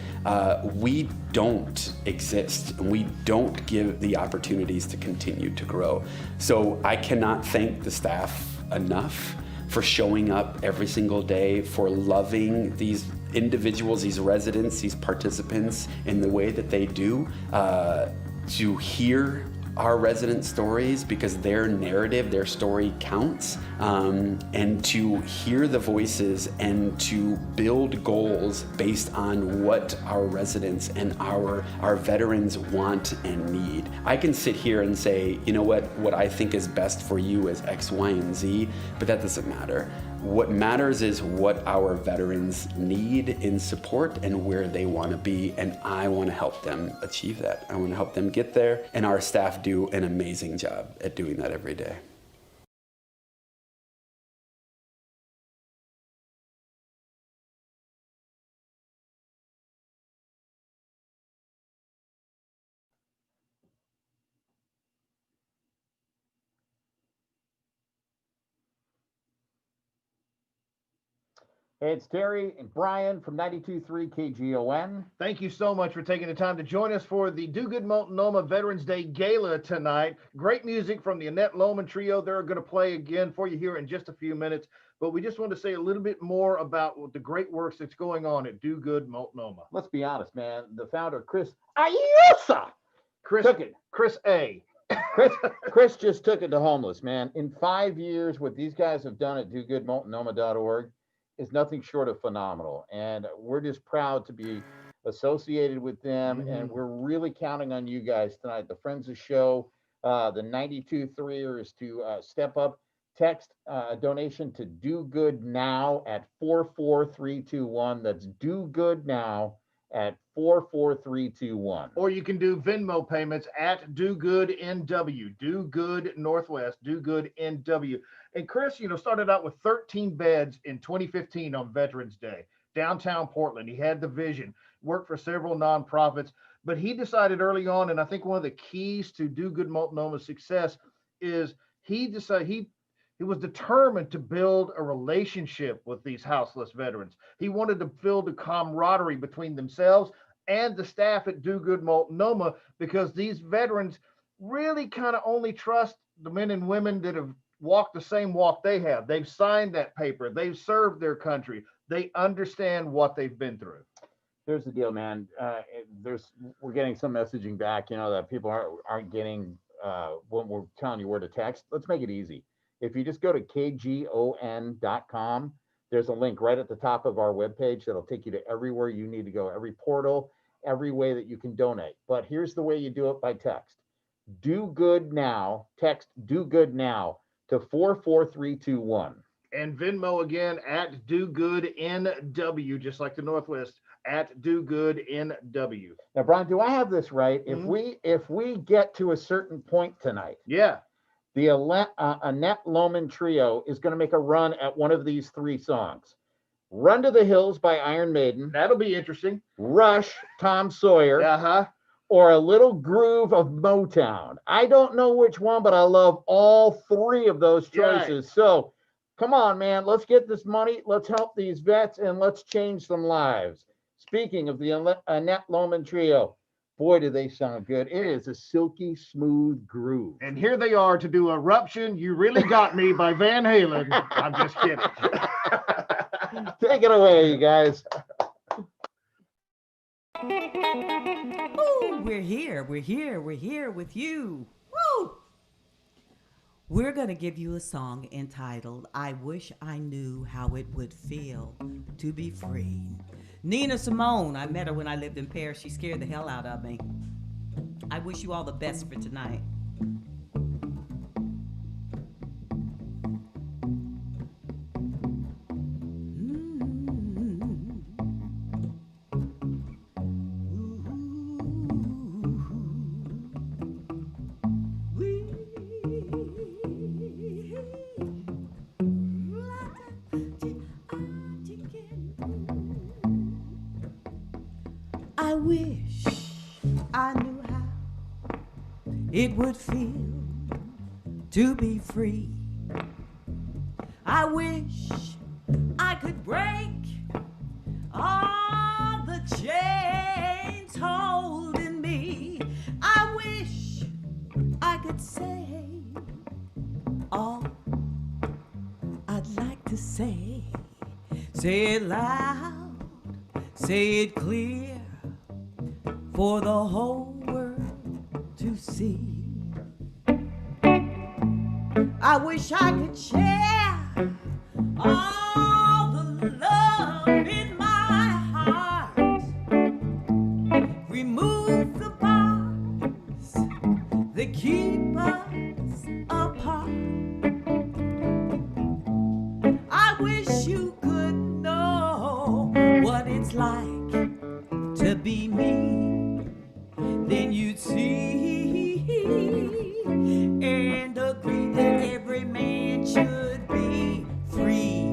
we don't exist, and we don't give the opportunities to continue to grow. So I cannot thank the staff enough for showing up every single day, for loving these individuals, these residents, these participants in the way that they do, to hear our resident stories because their narrative, their story counts, and to hear the voices and to build goals based on what our residents and our veterans want and need. I can sit here and say, you know what I think is best for you is X, Y, and Z, but that doesn't matter. What matters is what our veterans need in support and where they want to be, and I want to help them achieve that. I want to help them get there, and our staff do an amazing job at doing that every day. Hey, it's Terry and Brian from 92.3 KGON. Thank you so much for taking the time to join us for the Do Good Multnomah Veterans Day Gala tonight. Great music from the Annette Lowman Trio. They're going to play again for you here in just a few minutes. But we just want to say a little bit more about the great works that's going on at Do Good Multnomah. Let's be honest, man. The founder, Chris Ayusa, took it. Chris A. Chris just took it to homeless, man. In 5 years, what these guys have done at dogoodmultnomah.org is nothing short of phenomenal. And we're just proud to be associated with them. Mm-hmm. And we're really counting on you guys tonight. The Friends of Show, the 92.3ers to step up. Text a donation to Do Good Now at 44321. That's Do Good Now at 44321. Or you can do Venmo payments at Do Good NW, Do Good Northwest, Do Good NW. And Chris, started out with 13 beds in 2015 on Veterans Day, downtown Portland. He had the vision, worked for several nonprofits, but he decided early on, and I think one of the keys to Do Good Multnomah's success is he was determined to build a relationship with these houseless veterans. He wanted to build a camaraderie between themselves and the staff at Do Good Multnomah, because these veterans really kind of only trust the men and women that have walked the same walk they have. They've signed that paper. They've served their country. They understand what they've been through. Here's the deal, man. We're getting some messaging back, that people aren't getting when we're telling you where to text. Let's make it easy. If you just go to KGON.com, there's a link right at the top of our webpage that'll take you to everywhere you need to go, every portal, every way that you can donate. But here's the way you do it by text. Do Good Now, text Do Good Now to 44321. And Venmo again at Do Good NW, just like the Northwest, at Do Good NW. Now, Brian, do I have this right? Mm-hmm. If we get to a certain point tonight, yeah, the Annette Lowman Trio is going to make a run at one of these three songs. Run to the Hills by Iron Maiden. That'll be interesting. Rush, Tom Sawyer. Uh-huh. Or A Little Groove of Motown. I don't know which one, but I love all three of those choices. Right. So come on, man. Let's get this money. Let's help these vets, and let's change some lives. Speaking of the Annette Lowman Trio, boy, do they sound good. It is a silky smooth groove. And here they are to do Eruption, You Really Got Me by Van Halen. I'm just kidding. Take it away, you guys. Ooh, we're here with you. Woo! We're going to give you a song entitled I Wish I Knew How It Would Feel to Be Free. Nina Simone, I met her when I lived in Paris. She scared the hell out of me. I wish you all the best for tonight. I wish I knew how it would feel to be free. I wish I could break all the chains holding me. I wish I could say all I'd like to say. Say it loud, say it clear, for the whole world to see. I wish I could share all the love in my heart. Remove the bars that keep us apart. I wish you could know what it's like to be me. Then you'd see and agree that every man should be free.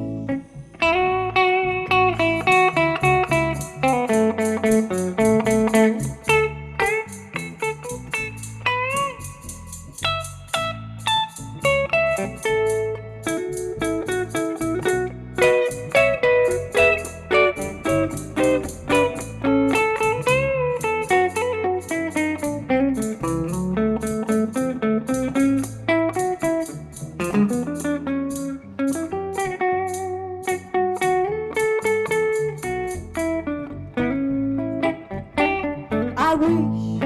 I wish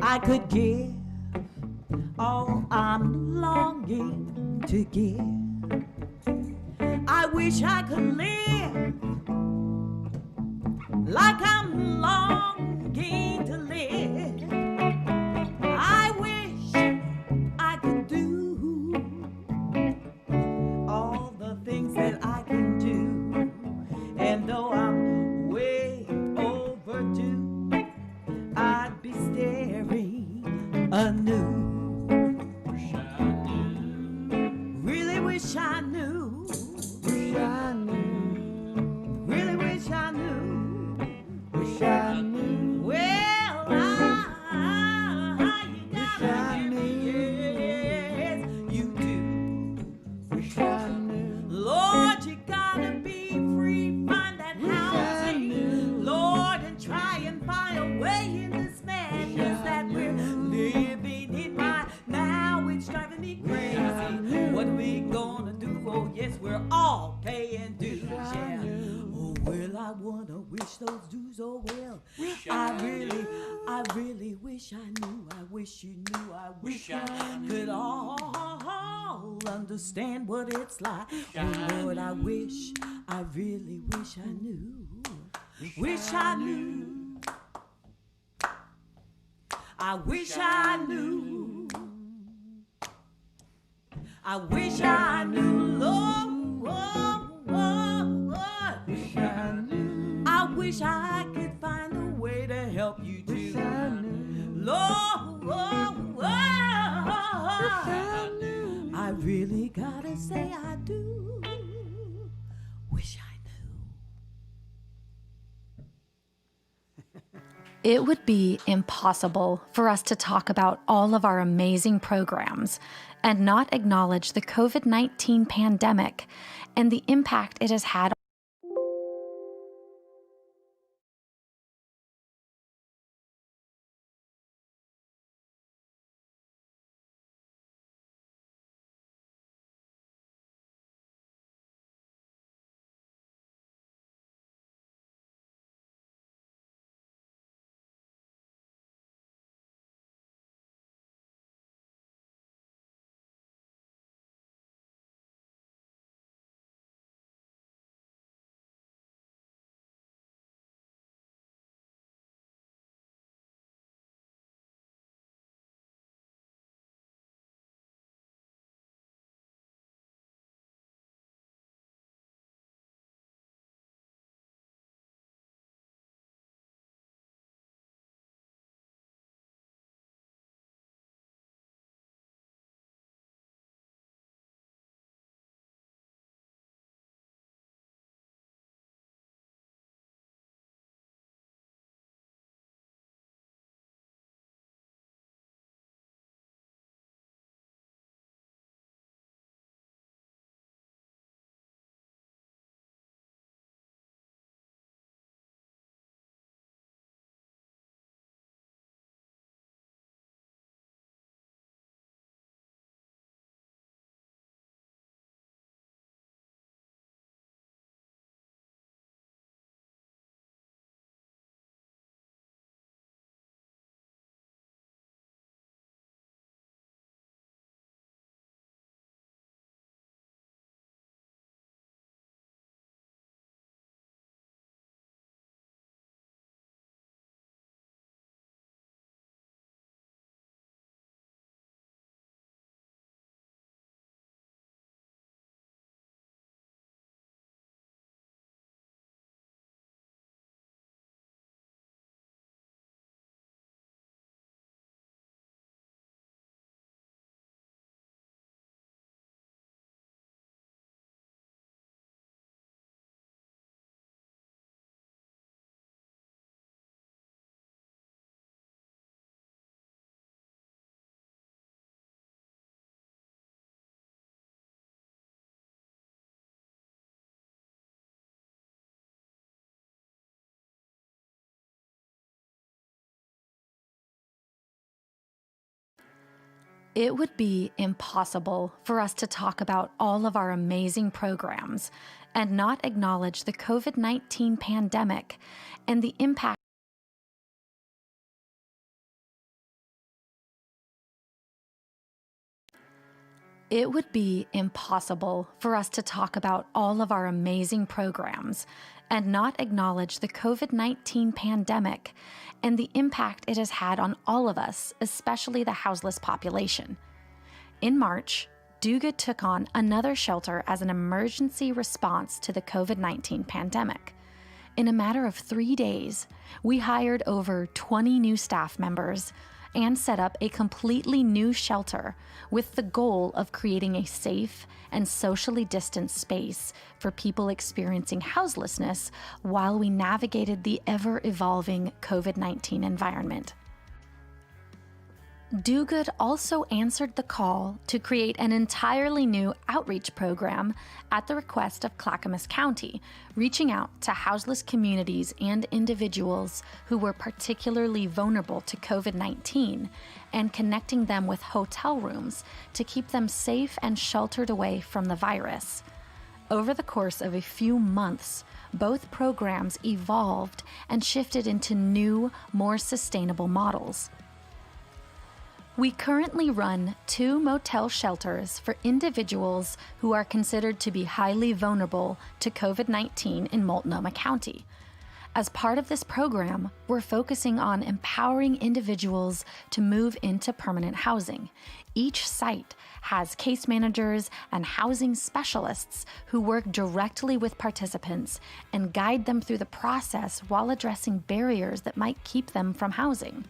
I could give all I'm longing to give. I wish I could live like I'm longing to live. I wish I could do all the things that I can do. And though I'm way overdue, I'd be staring anew. Really wish I knew. Wish I knew. Really wish I knew. Wish I knew. Well, you gotta give me, yes, you do. Wish I knew. Lord, you gotta be free, find that housing, Lord, and try and find a way in this madness that we're living in right now. It's driving me crazy. What are we gonna do? Oh, yes, we're all paying dues. Yeah. Oh, well, I wanna wish those dues. Oh, well, I really wish I knew. I wish you knew. I wish I could all understand what it's like. Oh, Lord, I really wish I knew. Wish I knew. I wish I knew. I wish I knew, Lord. Wish I knew. I wish I could find a way to help you too. Wish I knew. Lord. Wish I knew. I really gotta say I do. Wish I knew. It would be impossible for us to talk about all of our amazing programs and not acknowledge the COVID-19 pandemic and the impact it has had It would be impossible for us to talk about all of our amazing programs and not acknowledge the COVID-19 pandemic and the impact. It would be impossible for us to talk about all of our amazing programs and not acknowledge the COVID-19 pandemic and the impact it has had on all of us, especially the houseless population. In March, Do-Good took on another shelter as an emergency response to the COVID-19 pandemic. In a matter of 3 days, we hired over 20 new staff members and set up a completely new shelter with the goal of creating a safe and socially distanced space for people experiencing houselessness while we navigated the ever-evolving COVID-19 environment. Do-Good also answered the call to create an entirely new outreach program at the request of Clackamas County, reaching out to houseless communities and individuals who were particularly vulnerable to COVID-19 and connecting them with hotel rooms to keep them safe and sheltered away from the virus. Over the course of a few months, both programs evolved and shifted into new, more sustainable models. We currently run 2 motel shelters for individuals who are considered to be highly vulnerable to COVID-19 in Multnomah County. As part of this program, we're focusing on empowering individuals to move into permanent housing. Each site has case managers and housing specialists who work directly with participants and guide them through the process while addressing barriers that might keep them from housing.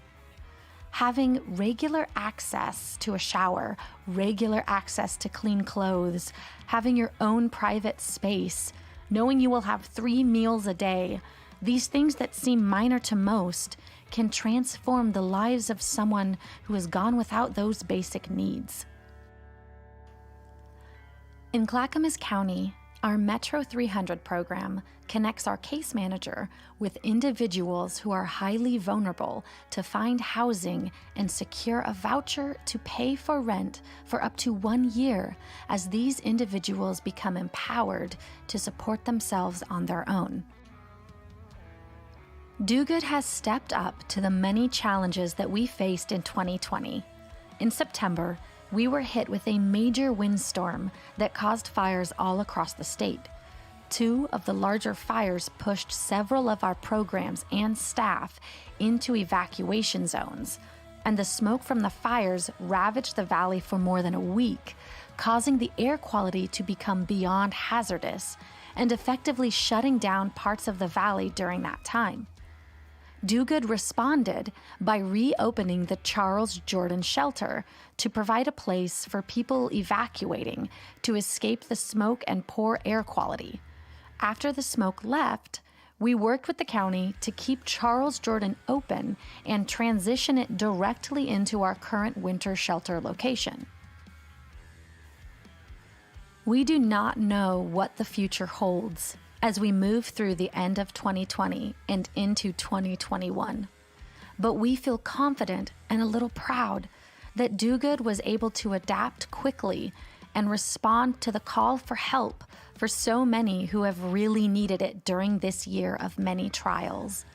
Having regular access to a shower, regular access to clean clothes, having your own private space, knowing you will have 3 meals a day, these things that seem minor to most can transform the lives of someone who has gone without those basic needs. In Clackamas County, our Metro 300 program connects our case manager with individuals who are highly vulnerable to find housing and secure a voucher to pay for rent for up to 1 year as these individuals become empowered to support themselves on their own. Do-Good has stepped up to the many challenges that we faced in 2020. In September, we were hit with a major windstorm that caused fires all across the state. 2 of the larger fires pushed several of our programs and staff into evacuation zones, and the smoke from the fires ravaged the valley for more than a week, causing the air quality to become beyond hazardous and effectively shutting down parts of the valley during that time. Do-Good responded by reopening the Charles Jordan Shelter to provide a place for people evacuating to escape the smoke and poor air quality. After the smoke left, we worked with the county to keep Charles Jordan open and transition it directly into our current winter shelter location. We do not know what the future holds as we move through the end of 2020 and into 2021. But we feel confident and a little proud that Do-Good was able to adapt quickly and respond to the call for help for so many who have really needed it during this year of many trials.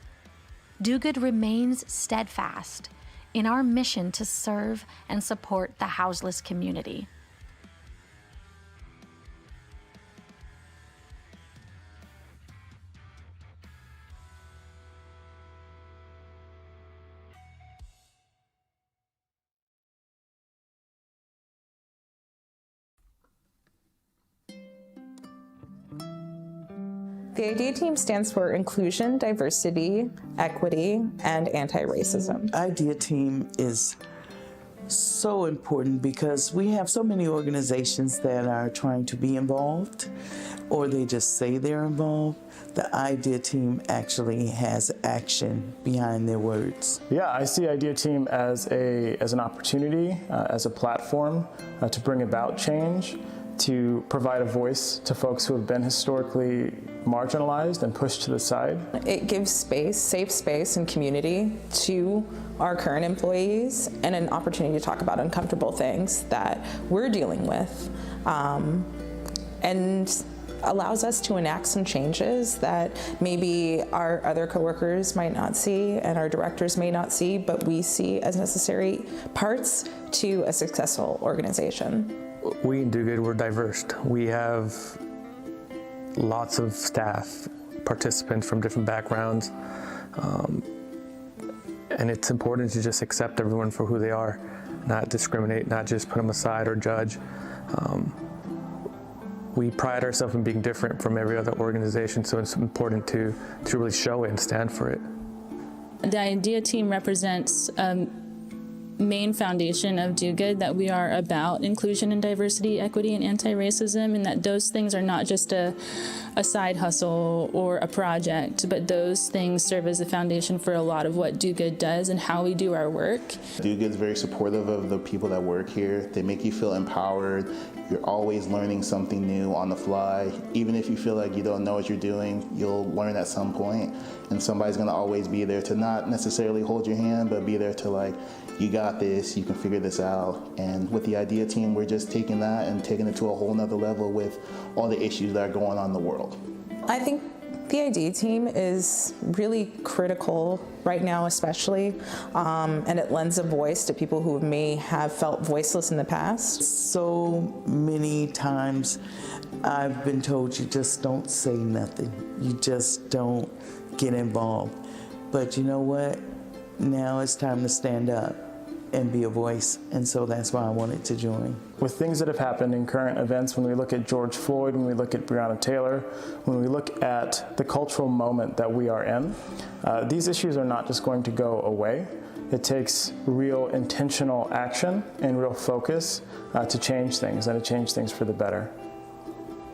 Do-Good remains steadfast in our mission to serve and support the houseless community. The IDEA team stands for Inclusion, Diversity, Equity, and Anti-Racism. IDEA team is so important because we have so many organizations that are trying to be involved, or they just say they're involved. The IDEA team actually has action behind their words. Yeah, I see IDEA team as an opportunity, as a platform to bring about change. to provide a voice to folks who have been historically marginalized and pushed to the side. It gives space, safe space and community to our current employees and an opportunity to talk about uncomfortable things that we're dealing with, and allows us to enact some changes that maybe our other coworkers might not see and our directors may not see, but we see as necessary parts to a successful organization. We in Do Good, we're diverse. We have lots of staff, participants from different backgrounds, and it's important to just accept everyone for who they are, not discriminate, not just put them aside or judge. We pride ourselves in being different from every other organization, so it's important to really show it and stand for it. The IDEA team represents main foundation of Do Good, that we are about inclusion and diversity, equity, and anti-racism, and that those things are not just a side hustle or a project, but those things serve as the foundation for a lot of what Do Good does and how we do our work. Do Good's very supportive of the people that work here. They make you feel empowered. You're always learning something new on the fly. Even if you feel like you don't know what you're doing, you'll learn at some point, and somebody's gonna always be there to not necessarily hold your hand, but be there to like, you got this, you can figure this out. And with the IDEA team, we're just taking that and taking it to a whole nother level with all the issues that are going on in the world. I think the IDEA team is really critical right now, especially, and it lends a voice to people who may have felt voiceless in the past. So many times I've been told you just don't say nothing. You just don't get involved. But you know what? Now it's time to stand up and be a voice, and so that's why I wanted to join. With things that have happened in current events, when we look at George Floyd, when we look at Breonna Taylor, when we look at the cultural moment that we are in, these issues are not just going to go away. It takes real intentional action and real focus to change things, and to change things for the better.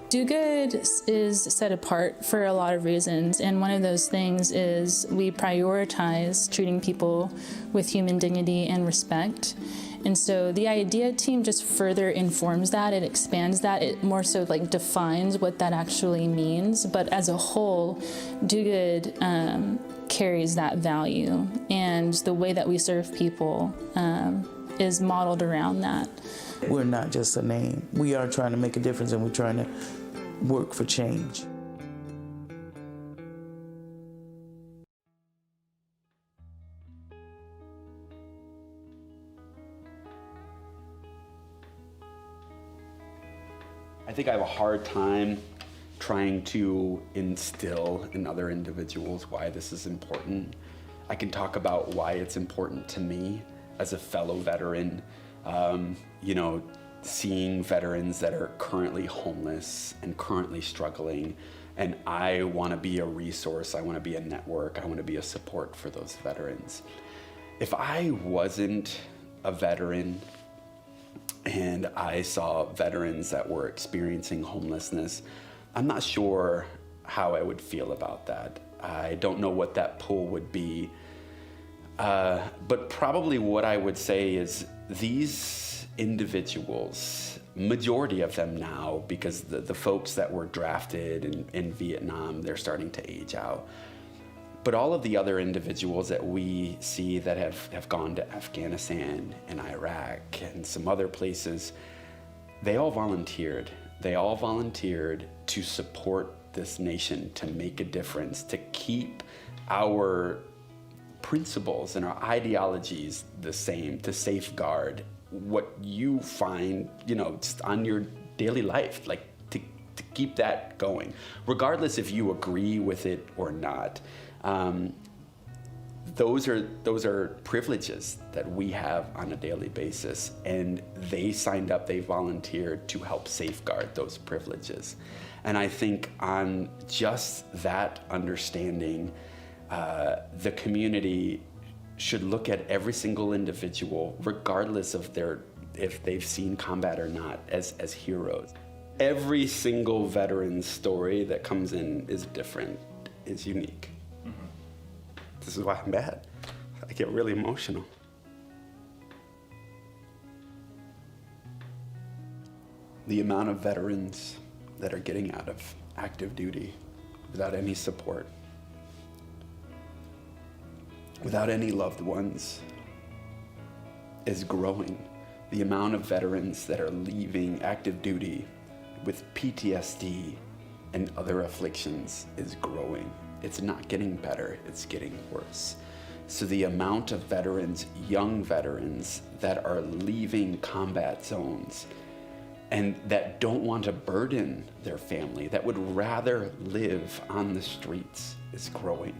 Do Good is set apart for a lot of reasons, and one of those things is we prioritize treating people with human dignity and respect. And so the IDEA team just further informs that, it expands that, it more so like defines what that actually means. But as a whole, Do Good carries that value, and the way that we serve people is modeled around that. We're not just a name. We are trying to make a difference, and we're trying to work for change. I think I have a hard time trying to instill in other individuals why this is important. I can talk about why it's important to me as a fellow veteran. Seeing veterans that are currently homeless and currently struggling, and I want to be a resource, I want to be a network, I want to be a support for those veterans. If I wasn't a veteran and I saw veterans that were experiencing homelessness, I'm not sure how I would feel about that. I don't know what that pull would be, but probably what I would say is these individuals, majority of them now, because the folks that were drafted in Vietnam, they're starting to age out. But all of the other individuals that we see that have gone to Afghanistan and Iraq and some other places, they all volunteered. They all volunteered to support this nation, to make a difference, to keep our principles and our ideologies the same, to safeguard what you find, just on your daily life, like to keep that going, regardless if you agree with it or not. Those are privileges that we have on a daily basis, and they signed up, they volunteered to help safeguard those privileges. And I think on just that understanding, the community should look at every single individual, regardless of if they've seen combat or not, as heroes. Every single veteran's story that comes in is different, is unique. Mm-hmm. This is why I'm mad. I get really emotional. The amount of veterans that are getting out of active duty without any support, without any loved ones, is growing. The amount of veterans that are leaving active duty with PTSD and other afflictions is growing. It's not getting better, it's getting worse. So the amount of veterans, young veterans, that are leaving combat zones and that don't want to burden their family, that would rather live on the streets, is growing.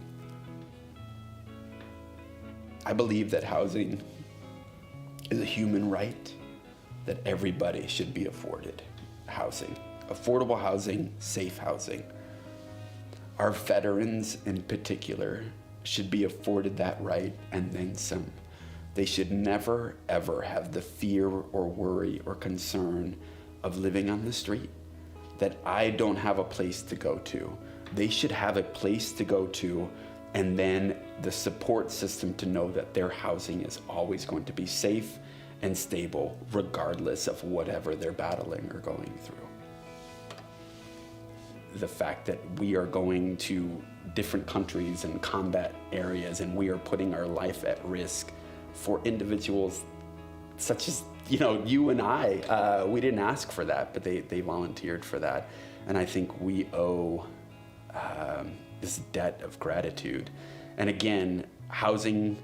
I believe that housing is a human right, that everybody should be afforded housing. Affordable housing, safe housing. Our veterans in particular should be afforded that right and then some. They should never, ever have the fear or worry or concern of living on the street, that I don't have a place to go to. They should have a place to go to, and then the support system to know that their housing is always going to be safe and stable, regardless of whatever they're battling or going through. The fact that we are going to different countries and combat areas, and we are putting our life at risk for individuals such as, you and I, we didn't ask for that, but they volunteered for that. And I think we owe this debt of gratitude. And again, housing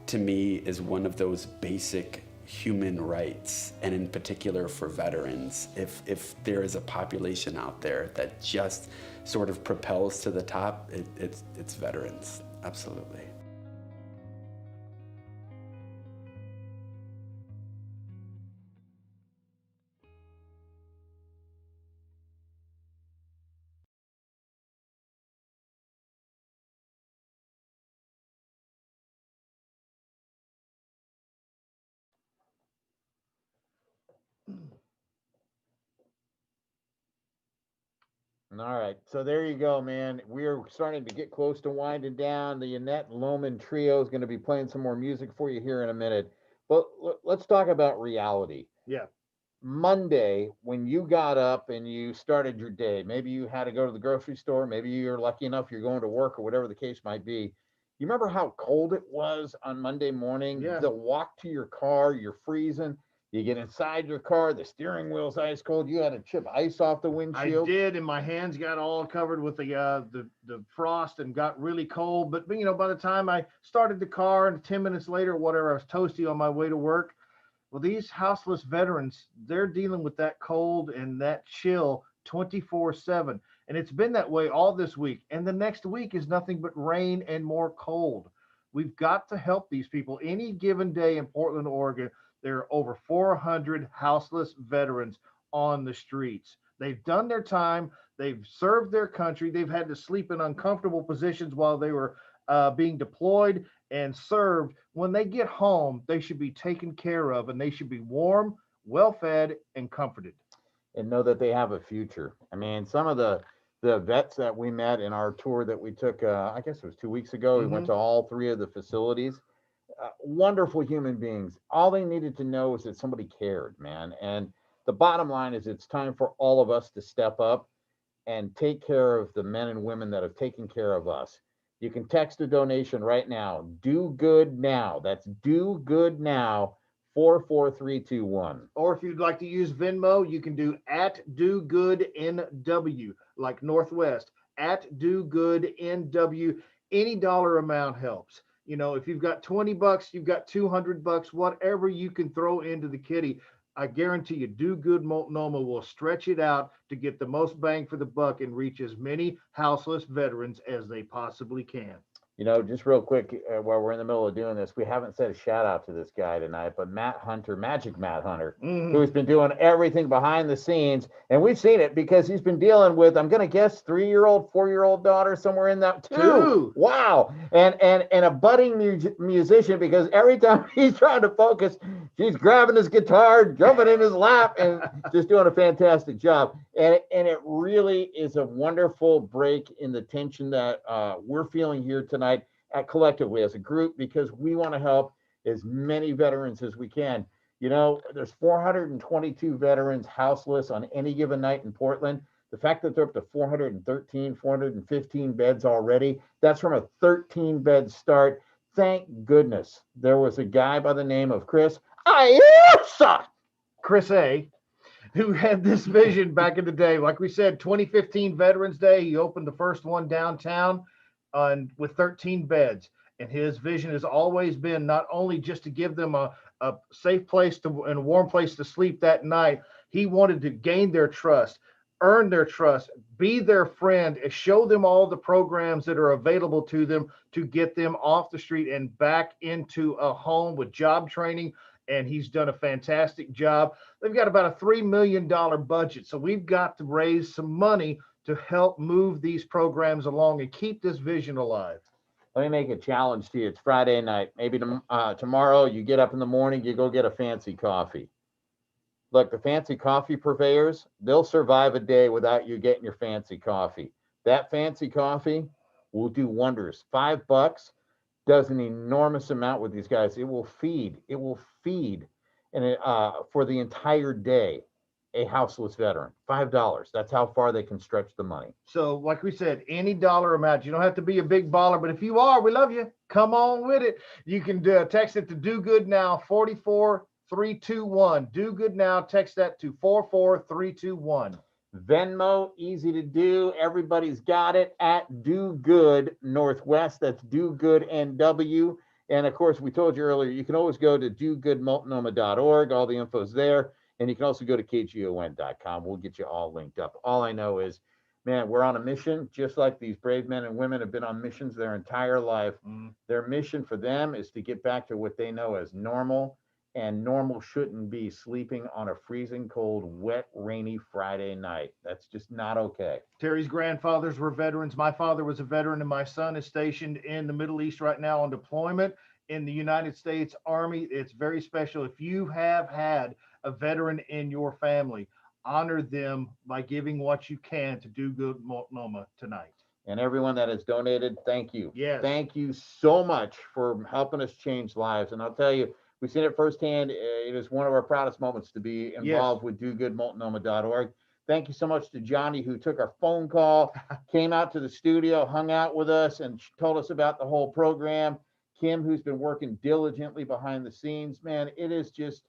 to me is one of those basic human rights, and in particular for veterans. If there is a population out there that just sort of propels to the top, it's veterans, absolutely. All right, so there you go, man. We're starting to get close to winding down. The Annette Lowman Trio is going to be playing some more music for you here in a minute. But let's talk about reality. Yeah. Monday, when you got up and you started your day, maybe you had to go to the grocery store, maybe you're lucky enough you're going to work or whatever the case might be. You remember how cold it was on Monday morning? Yeah. The walk to your car, you're freezing. You get inside your car, the steering wheel's ice cold. You had to chip ice off the windshield. I did, and my hands got all covered with the frost and got really cold. But by the time I started the car and 10 minutes later, whatever, I was toasty on my way to work. Well, these houseless veterans, they're dealing with that cold and that chill 24/7. And it's been that way all this week. And the next week is nothing but rain and more cold. We've got to help these people. Any given day in Portland, Oregon, there are over 400 houseless veterans on the streets. They've done their time. They've served their country. They've had to sleep in uncomfortable positions while they were being deployed and served. When they get home, they should be taken care of, and they should be warm, well-fed, and comforted. And know that they have a future. I mean, some of the vets that we met in our tour that we took, I guess it was 2 weeks ago, we went to all three of the facilities. Wonderful human beings. All they needed to know is that somebody cared, man. And the bottom line is it's time for all of us to step up and take care of the men and women that have taken care of us. You can text a donation right now. Do good now. That's do good now, 44321. Or if you'd like to use Venmo, you can do @DoGoodNW, like Northwest, @DoGoodNW. Any dollar amount helps. If you've got $20, you've got $200, whatever you can throw into the kitty. I guarantee you, Do Good Multnomah will stretch it out to get the most bang for the buck and reach as many houseless veterans as they possibly can. Just real quick, while we're in the middle of doing this, we haven't said a shout out to this guy tonight, but Matt Hunter, Magic Matt Hunter, who's been doing everything behind the scenes. And we've seen it because he's been dealing with, I'm going to guess, 3-year-old, 4-year-old daughter, somewhere in that too. Wow. And a budding musician, because every time he's trying to focus, she's grabbing his guitar, jumping in his lap, and just doing a fantastic job. And it really is a wonderful break in the tension that we're feeling here tonight collectively as a group, because we want to help as many veterans as we can. You know, there's 422 veterans houseless on any given night in Portland. The fact that they're up to 413, 415 beds already, that's from a 13-bed start. Thank goodness there was a guy by the name of Chris A, who had this vision back in the day. Like we said, 2015 Veterans Day, he opened the first one downtown with 13 beds. And his vision has always been not only just to give them a safe place and a warm place to sleep that night, he wanted to gain their trust, earn their trust, be their friend, and show them all the programs that are available to them to get them off the street and back into a home with job training. And he's done a fantastic job. They've got about a $3 million budget. So we've got to raise some money to help move these programs along and keep this vision alive. Let me make a challenge to you. It's Friday night. Maybe tomorrow you get up in the morning, you go get a fancy coffee. Look, the fancy coffee purveyors, they'll survive a day without you getting your fancy coffee. That fancy coffee will do wonders. $5 does an enormous amount with these guys. It will feed, and for the entire day, a houseless veteran. $5. That's how far they can stretch the money. So like we said, any dollar amount. You don't have to be a big baller, but if you are, we love you. Come on with it. You can text it to Do Good Now 44321. Do Good Now. Text that to 44321. Venmo, easy to do. Everybody's got it at Do Good Northwest. That's Do Good NW. And of course, we told you earlier, you can always go to dogoodmultnomah.org. All the info's there. And you can also go to KGON.com. We'll get you all linked up. All I know is, man, we're on a mission, just like these brave men and women have been on missions their entire life. Their mission for them is to get back to what they know as normal. And normal shouldn't be sleeping on a freezing cold, wet, rainy Friday night. That's just not okay. Terry's grandfathers were veterans. My father was a veteran, and my son is stationed in the Middle East right now on deployment in the United States Army. It's very special. If you have had a veteran in your family, honor them by giving what you can to Do Good Multnomah tonight. And everyone that has donated, thank you. Yes. Thank you so much for helping us change lives. And I'll tell you, we've seen it firsthand. It is one of our proudest moments to be involved with dogoodmultnomah.org. Thank you so much to Johnny, who took our phone call, came out to the studio, hung out with us, and told us about the whole program. Kim, who's been working diligently behind the scenes. Man, it is just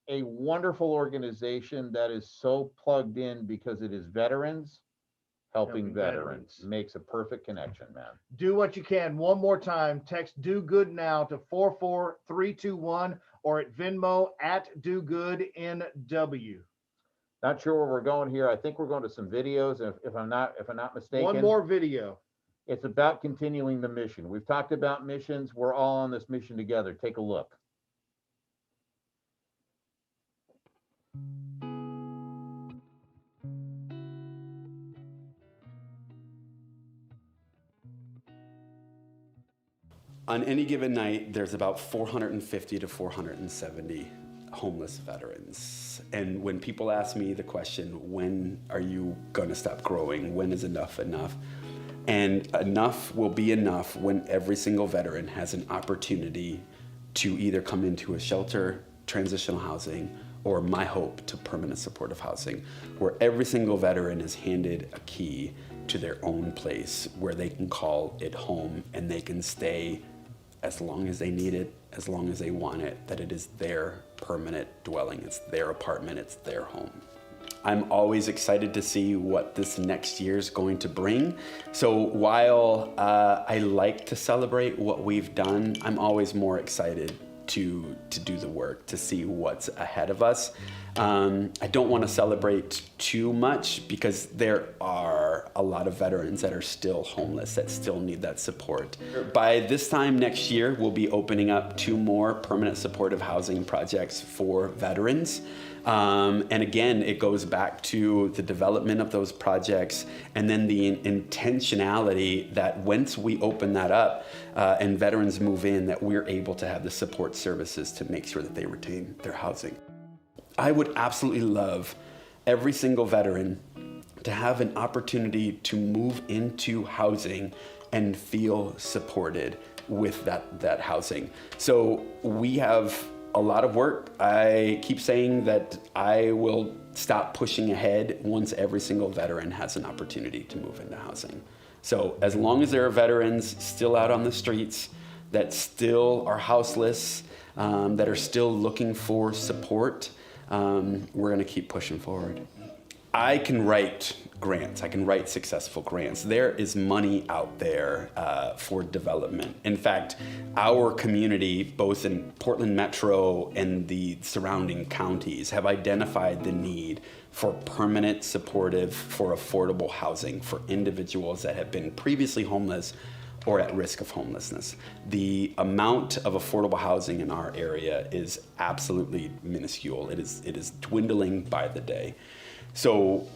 a wonderful organization that is so plugged in because it is veterans helping veterans. Makes a perfect connection, man. Do what you can. One more time, text Do Good Now to 44321 or at Venmo at Do Good NW. Not sure where we're going here. I think we're going to some videos, if I'm not mistaken. One more video. It's about continuing the mission. We've talked about missions. We're all on this mission together. Take a look. On any given night, there's about 450 to 470 homeless veterans. And when people ask me the question, when are you going to stop growing? When is enough enough? And enough will be enough when every single veteran has an opportunity to either come into a shelter, transitional housing, or my hope to permanent supportive housing, where every single veteran is handed a key to their own place where they can call it home and they can stay as long as they need it, as long as they want it, that it is their permanent dwelling, it's their apartment, it's their home. I'm always excited to see what this next year is going to bring. So while I like to celebrate what we've done, I'm always more excited to do the work, to see what's ahead of us. I don't want to celebrate too much because there are a lot of veterans that are still homeless, that still need that support. By this time next year, we'll be opening up 2 more permanent supportive housing projects for veterans. And again, it goes back to the development of those projects and then the intentionality that once we open that up and veterans move in, that we're able to have the support services to make sure that they retain their housing. I would absolutely love every single veteran to have an opportunity to move into housing and feel supported with that housing. So we have a lot of work. I keep saying that I will stop pushing ahead once every single veteran has an opportunity to move into housing. So as long as there are veterans still out on the streets that still are houseless, that are still looking for support, we're gonna keep pushing forward. I can write grants. I can write successful grants. There is money out there for development. In fact, our community, both in Portland Metro and the surrounding counties, have identified the need for permanent, supportive, for affordable housing for individuals that have been previously homeless or at risk of homelessness. The amount of affordable housing in our area is absolutely minuscule. It is dwindling by the day. So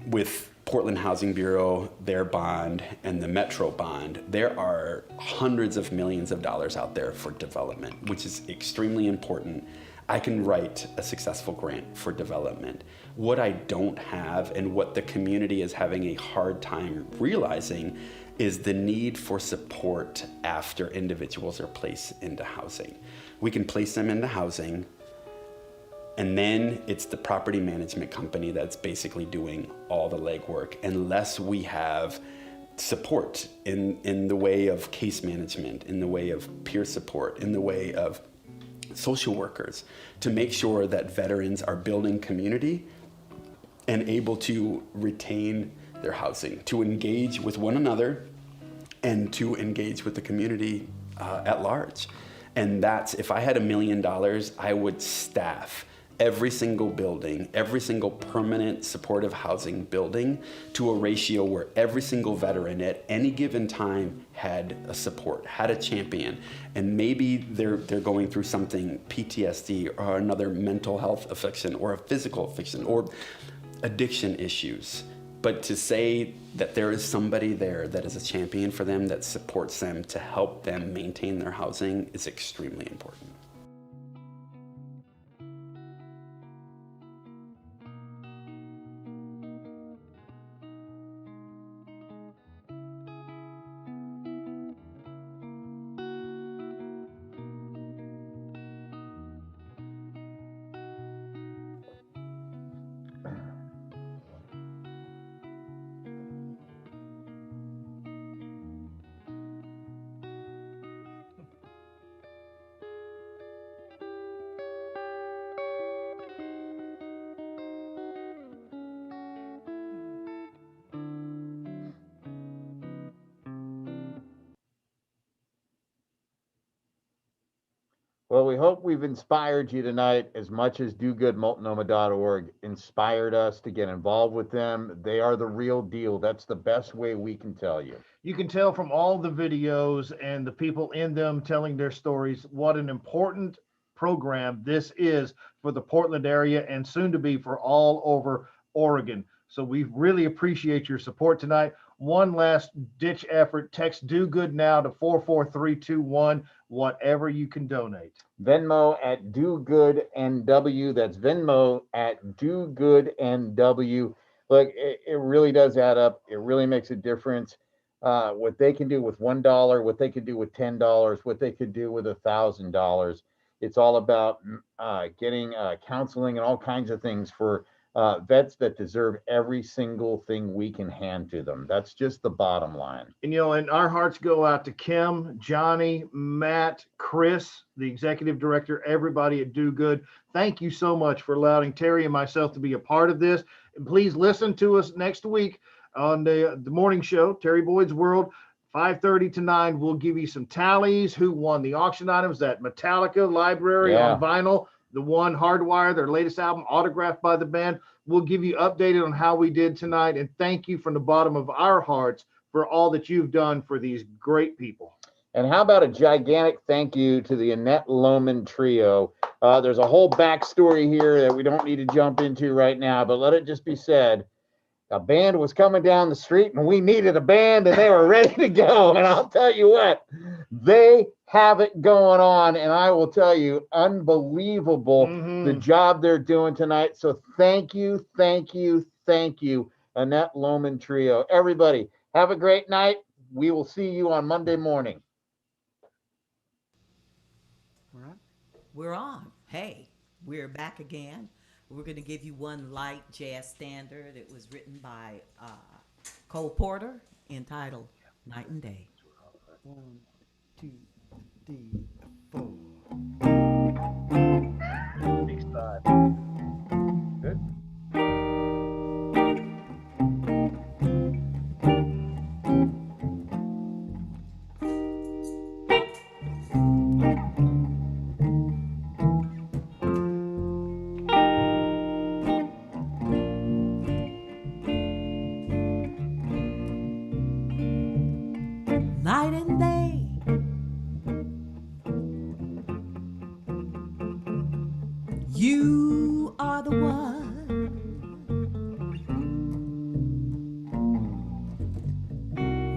with Portland Housing Bureau, their bond, and the Metro bond, there are hundreds of millions of dollars out there for development, which is extremely important. I can write a successful grant for development. What I don't have, and what the community is having a hard time realizing, is the need for support after individuals are placed into housing. We can place them into housing, and then it's the property management company that's basically doing all the legwork, unless we have support in the way of case management, in the way of peer support, in the way of social workers, to make sure that veterans are building community and able to retain their housing, to engage with one another and to engage with the community at large. And that's, if I had $1 million, I would staff every single building, every single permanent supportive housing building to a ratio where every single veteran at any given time had a support, had a champion. And maybe they're going through something, PTSD or another mental health affliction or a physical affliction or addiction issues. But to say that there is somebody there that is a champion for them, that supports them to help them maintain their housing, is extremely important. Well, we hope we've inspired you tonight as much as DoGoodMultnomah.org inspired us to get involved with them. They are the real deal. That's the best way we can tell you. You can tell from all the videos and the people in them telling their stories what an important program this is for the Portland area and soon to be for all over Oregon. So we really appreciate your support tonight. One last ditch effort. Text Do Good Now to 44321, whatever you can donate. Venmo at DoGoodNW. That's Venmo at DoGoodNW. Look, it really does add up. It really makes a difference. What they can do with $1, what they could do with $10, what they could do with $1,000. It's all about getting counseling and all kinds of things for vets that deserve every single thing we can hand to them. That's just the bottom line. And, and our hearts go out to Kim, Johnny, Matt, Chris, the executive director, everybody at Do Good. Thank you so much for allowing Terry and myself to be a part of this. And please listen to us next week on the morning show, Terry Boyd's World, 5:30 to 9. We'll give you some tallies, who won the auction items, that Metallica library on vinyl, the one Hardwire, their latest album, autographed by the band. We'll give you updated on how we did tonight. And thank you from the bottom of our hearts for all that you've done for these great people. And how about a gigantic thank you to the Annette Lowman Trio. There's a whole backstory here that we don't need to jump into right now, but let it just be said, a band was coming down the street and we needed a band and they were ready to go. And I'll tell you what, they have it going on. And I will tell you, unbelievable the job they're doing tonight. So thank you, Annette Lowman Trio. Everybody, have a great night. We will see you on Monday morning. All right. we're on. Hey, we're back again. We're going to give you one light jazz standard. It was written by Cole Porter, entitled Night and Day. 1, 2, 3, 4. Big side. Good. Night and day, you are the one.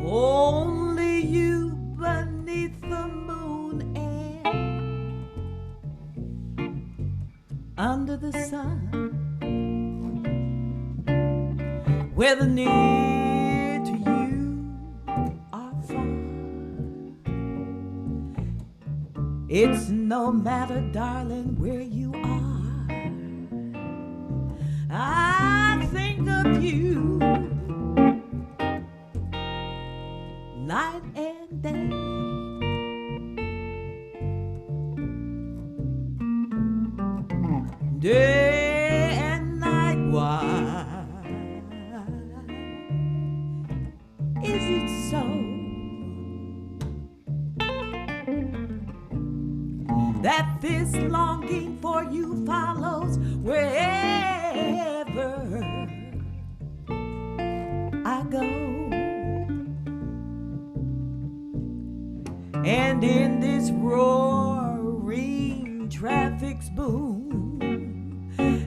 Only you beneath the moon and under the sun, whether near to you or far. It's no matter, darling, where you are. I think of you night and day. Day and night, why is it so that this longing for you follows wherever I go? And in this roaring traffic's boom,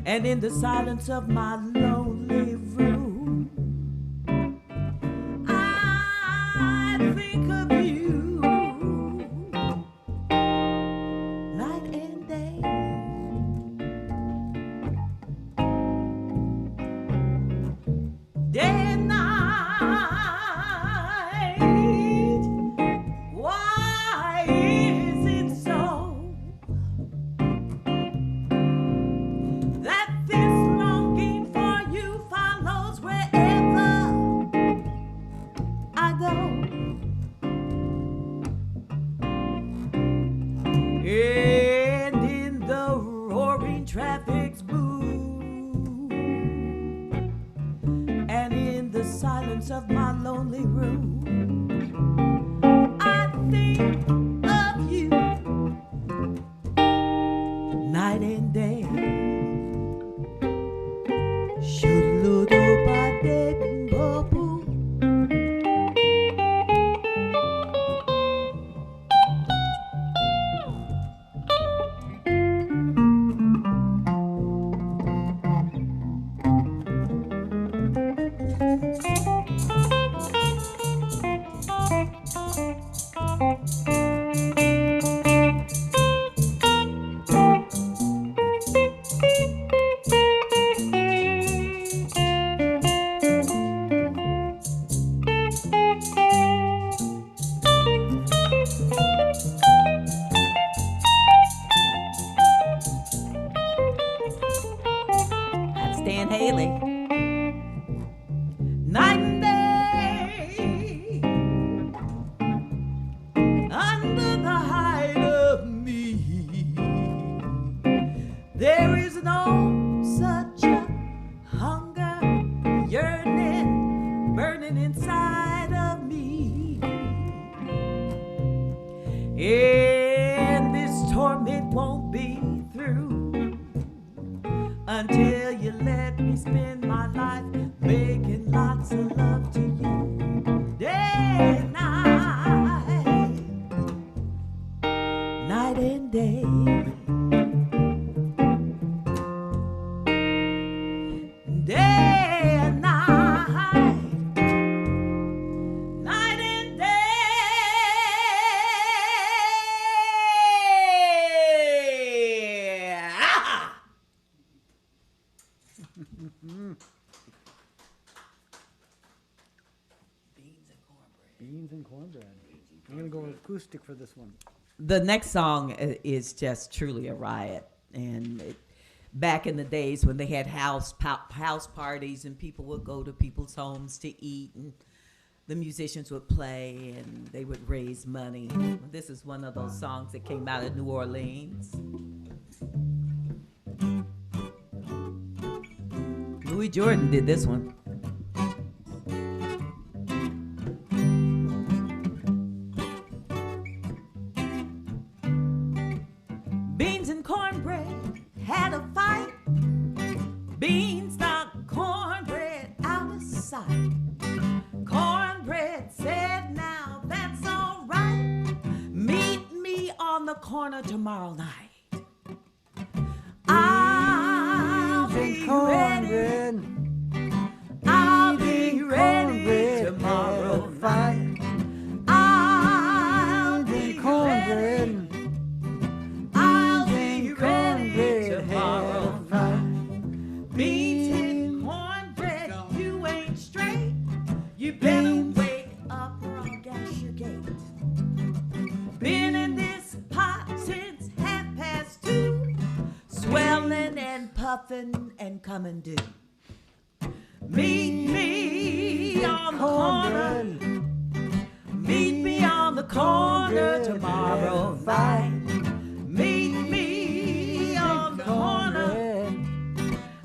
and in the silence of my lonely room, I think of you night and day. Day and night, why is it so that this longing for you follows wherever I go? And in the roaring traffic's boom, and in the silence of my lonely room, I think of you night and day. Shoo-loo-doo-ba-dee-boo-boo. That's Dan Haley. Night and day, under the hide of me, there is no such a hunger, yearning, burning inside of me. And this torment won't be through until you let me spend my life making lots of love to you. Day and night, night and day. Day and night, night and day. Ah! Beans and cornbread. I'm going to go acoustic for this one. The next song is just truly a riot. And back in the days when they had house parties and people would go to people's homes to eat and the musicians would play and they would raise money. This is one of those songs that came out of New Orleans. Louis Jordan did this one. Beans and cornbread had a fight. Beans knocked cornbread out of sight. Cornbread said, now that's all right. Meet me on the corner tomorrow night. I'll be ready. I'll be ready tomorrow night. I'll be ready. I'll be ready tomorrow night. Beans and cornbread, you ain't straight. You better wake up or I'll gas your gate. Been in this pot since 2:30, swelling and puffing and coming due. Meet me on the corner. Meet me on the corner tomorrow night. Meet me on the corner.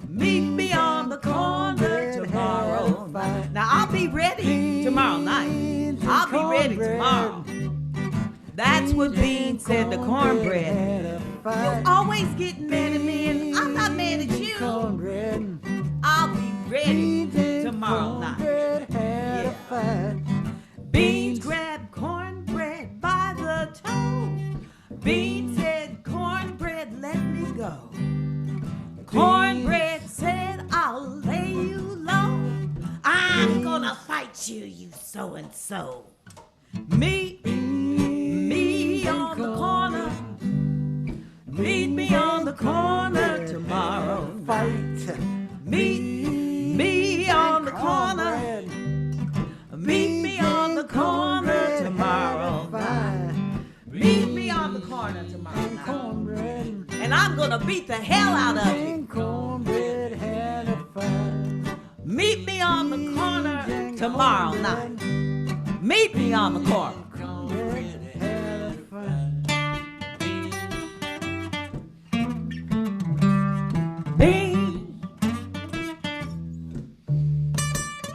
Meet me on the corner tomorrow night. Now I'll be ready tomorrow night. I'll be ready tomorrow. That's what Bean said to cornbread. You always get mad at me and I'm not mad at you. I'll be ready tomorrow night. Yeah. Beans grabbed cornbread by the toe. Bean said, cornbread, let me go. Cornbread said, I'll lay you low. I'm gonna fight you, you so-and-so. Meet me on the corner. Meet me on the corner tomorrow. Fight. Meet me on the corner. Meet me on the corner tomorrow. Meet me on the corner tomorrow night. And I'm gonna beat the hell out of you. Meet me on the corner tomorrow night. Meet me on the corner. Bean,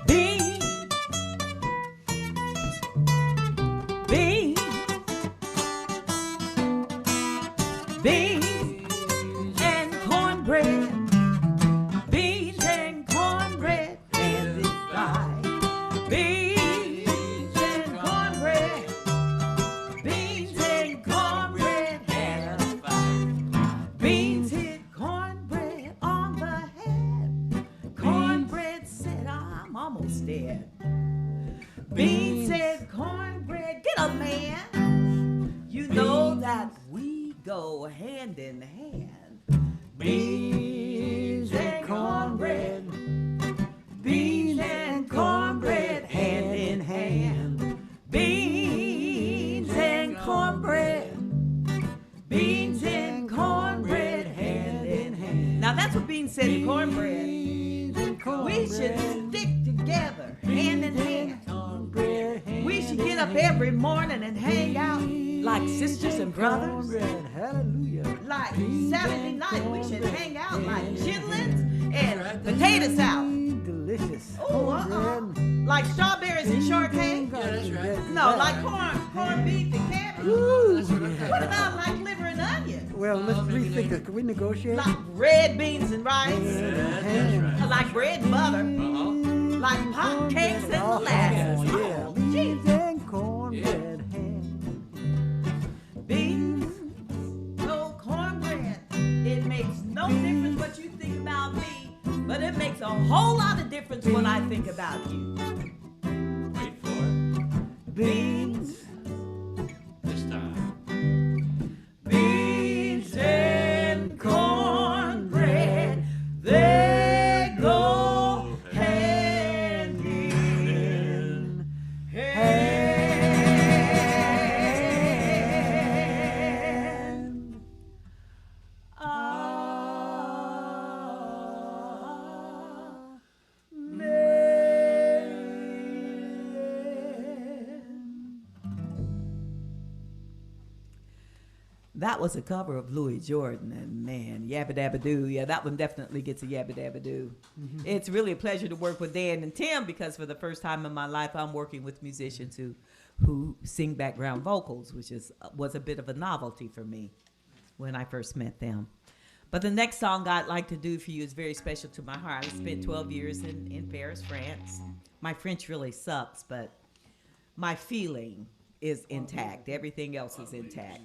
bean, bean, beans and cornbread. Beans and cornbread and it's fried. Beans and cornbread. Beans and cornbread and it's fried. Beans hit cornbread on the head. Cornbread said, I'm almost dead. Bean said, cornbread, get up, man. You know that we go hand in hand. Beans and cornbread. Beans and cornbread hand in hand. Beans and cornbread. Beans and cornbread hand in hand. Now that's what Bean said to cornbread. We should stick together hand in hand. We should get up every morning and hang out like sisters and brothers. Hallelujah. Like Saturday night, we should hang out like chitlins and potato salad. Delicious. Oh, like strawberries and shortcake. Yeah, that's right. No, like corned beef and cabbage. Ooh, What about like liver and onions? well, let's rethink it. Can we negotiate? Like red beans and rice. Hand. Like bread and butter. Like pot cakes and molasses. Yeah. Oh, Beans geez. and cornbread hand. Beans, no cornbread. It makes no difference what you think about me, but it makes a whole lot of difference what I think about you. Wait for it. Beans, This time. beans and cornbread, they go hand in hand. That was a cover of Louis Jordan, and man, Yabba Dabba Doo. Yeah, that one definitely gets a Yabba Dabba Doo. It's really a pleasure to work with Dan and Tim because for the first time in my life, I'm working with musicians who sing background vocals, which was a bit of a novelty for me when I first met them. But the next song I'd like to do for you is very special to my heart. I spent 12 years in Paris, France. My French really sucks, but my feeling is intact. Everything else is intact.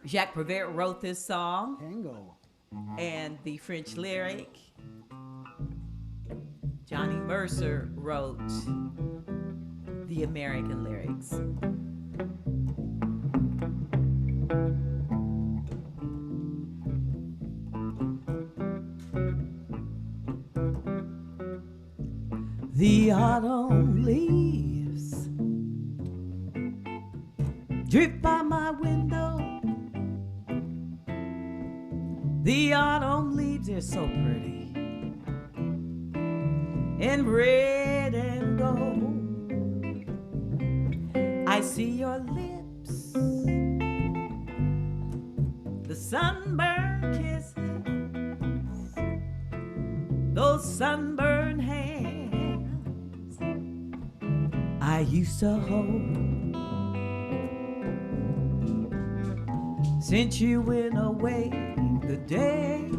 Jacques Prévert wrote this song. Tango. And the French lyric. Johnny Mercer wrote the American lyrics. The autumn leaves drift by my window. The autumn leaves are so pretty in red and gold. I see your lips, the sunburned kisses, those sunburned hands I used to hold. Since you went away, the days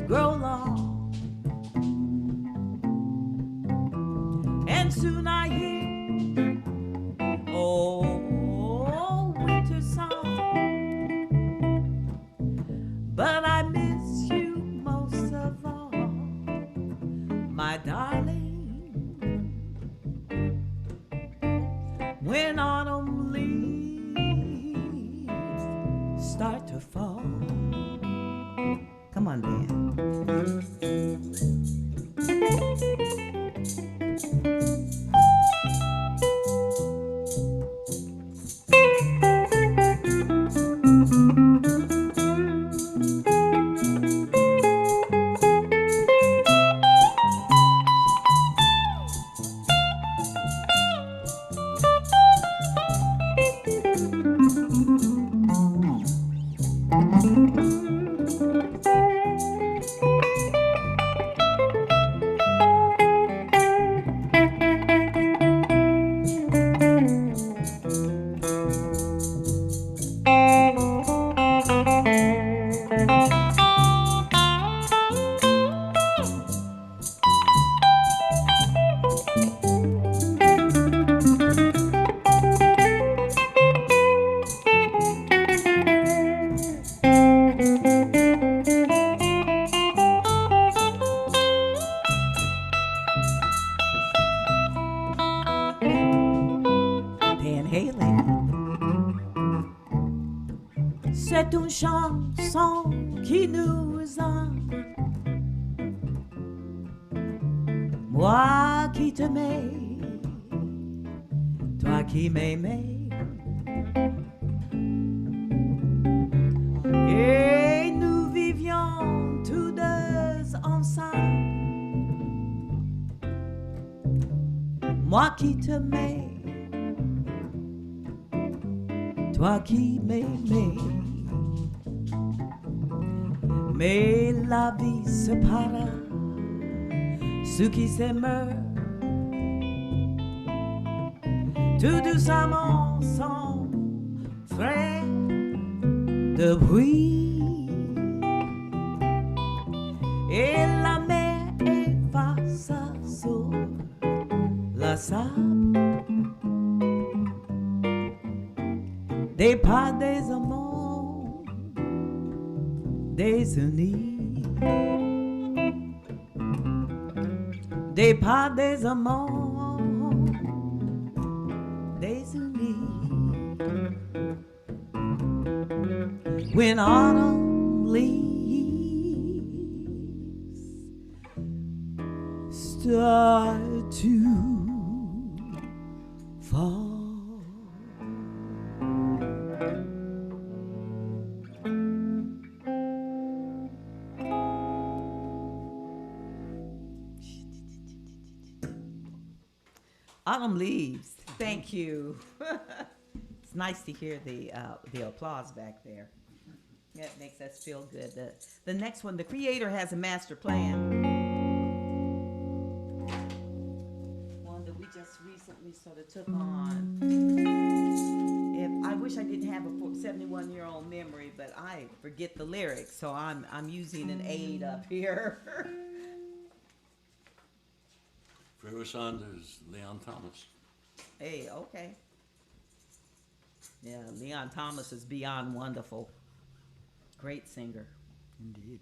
grow long, and soon I hear winter song. But I miss you most of all, my darling. When autumn leaves start to fall. Come on, Dan. C'est une chanson qui nous aime. Moi qui t'aimais, toi qui m'aimais, et nous vivions tous deux ensemble. Moi qui t'aimais, toi qui m'aimais. Mais la vie sépara ceux qui s'aiment. Tout doucement sans frais de bruit. Et la mer efface sur la sable des pas des amants désunis, des pas des amants désunis. When autumn leaves start to fall. Autumn leaves. Thank you. It's nice to hear the applause back there. That makes us feel good. The next one, the Creator has a master plan. One that we just recently sort of took on. I wish I didn't have a 71-year-old memory, but I forget the lyrics, so I'm using an aid up here. Favorite song is Leon Thomas. Hey, okay. Yeah, Leon Thomas is beyond wonderful. Great singer. Indeed.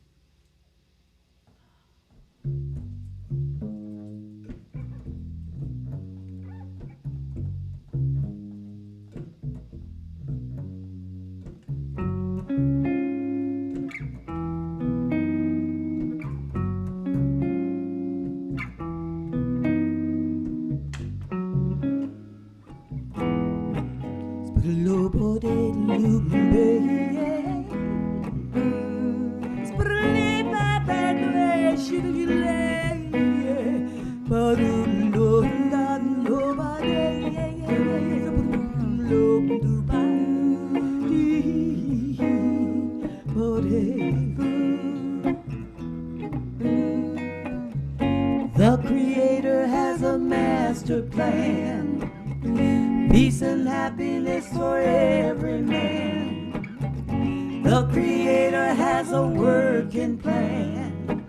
The Creator has a master plan, peace and happiness for every man. The Creator has a working plan,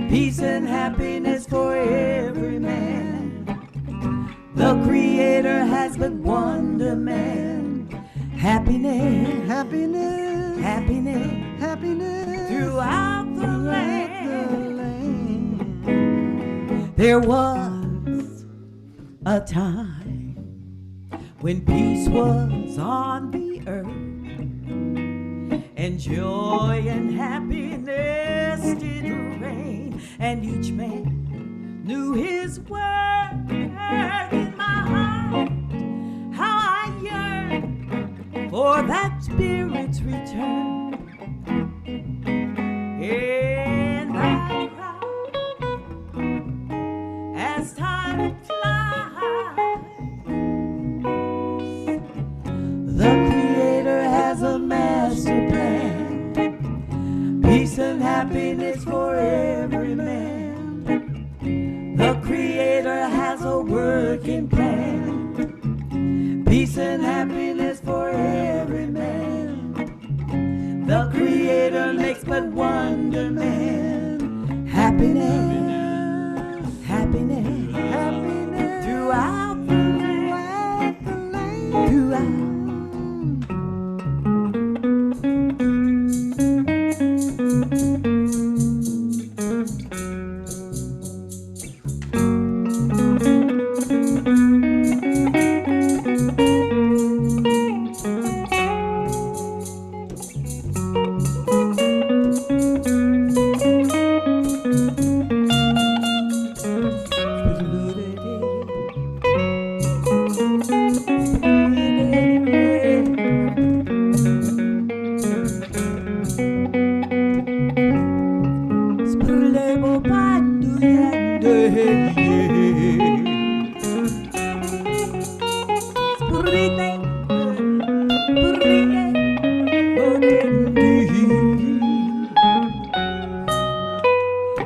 peace and happiness for every man. The Creator has but one demand: happiness, happiness, happiness, happiness throughout the land. There was a time when peace was on the earth, and joy and happiness did reign, and each man knew his worth. In my heart, how I yearn for that spirit's return. And I cry as time flies. The Creator has a master plan, peace and happiness for every man. The Creator has a working plan, peace and happiness for every man. The Creator makes but one demand: happiness, happiness, happiness throughout the land, throughout.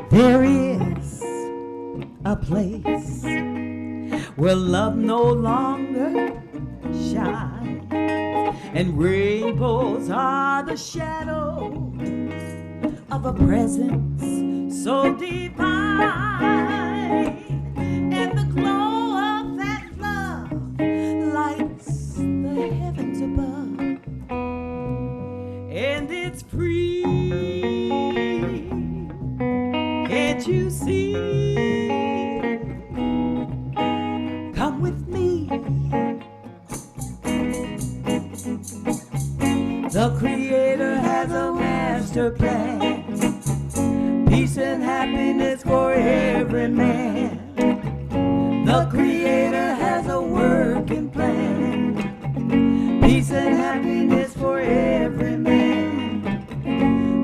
There is a place where love no longer shines, and rainbows are the shadows of a presence so divine, and the glow of that love lights the heavens above, and it's free. Can't you see? Come with me. The Creator has a master plan, peace and happiness for every man. The Creator has a working plan, peace and happiness for every man.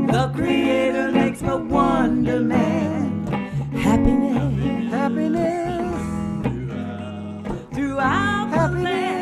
The Creator makes but one demand: happiness, happiness throughout the land.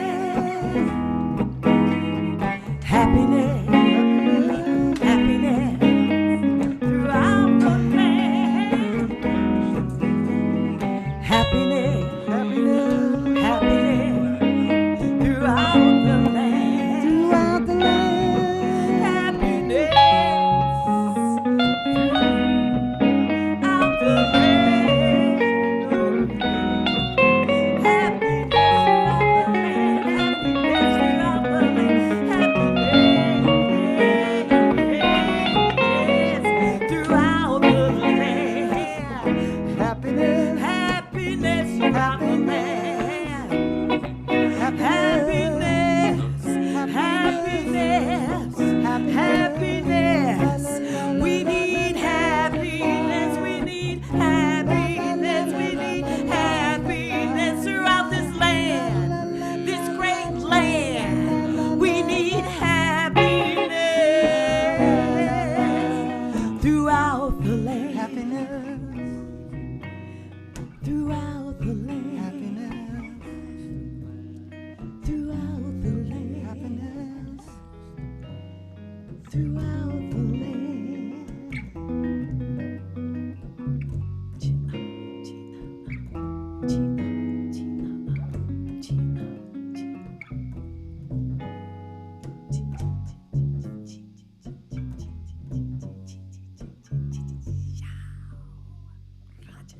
Gotcha.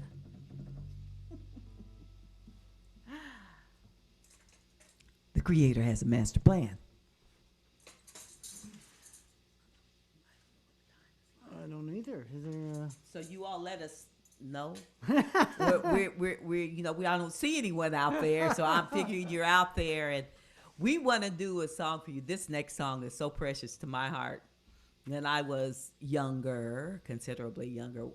The Creator has a master plan. I don't either. Is there? So you all let us know. we're you know, I don't see anyone out there, so I'm figuring you're out there, and we want to do a song for you. This next song is so precious to my heart. When I was younger, considerably younger,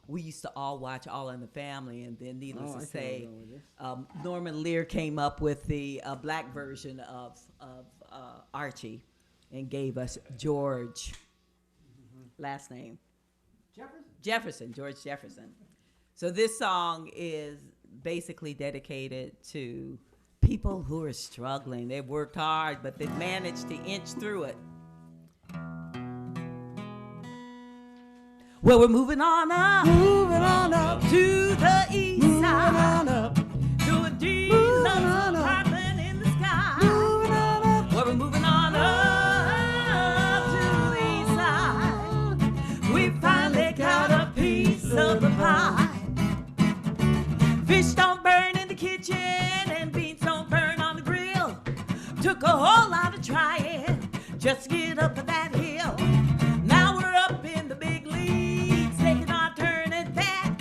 we used to all watch All in the Family, and then needless to say, Norman Lear came up with the black version of Archie and gave us George, last name. George Jefferson. So this song is basically dedicated to people who are struggling. They've worked hard, but they've managed to inch through it. Well, we're moving on up to the east side, to a deluxe apartment in the sky. Well, we're moving on up to the east side. We finally got a piece of the pie. Fish don't burn in the kitchen and beans don't burn on the grill. Took a whole lot of trying just to get up to that hill. Now we're up in the big leagues, taking our turn at bat.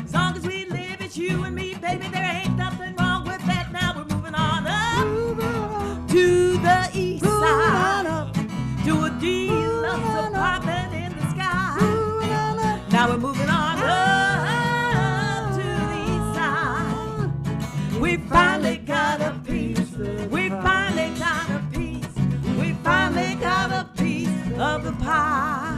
As long as we live, it's you and me, baby. There ain't nothing wrong with that. Now we're moving on up to the east side, to a deluxe apartment in the sky. Now we're moving on up to the east side. We finally got a piece. We finally got a piece. We finally got a piece of the pie.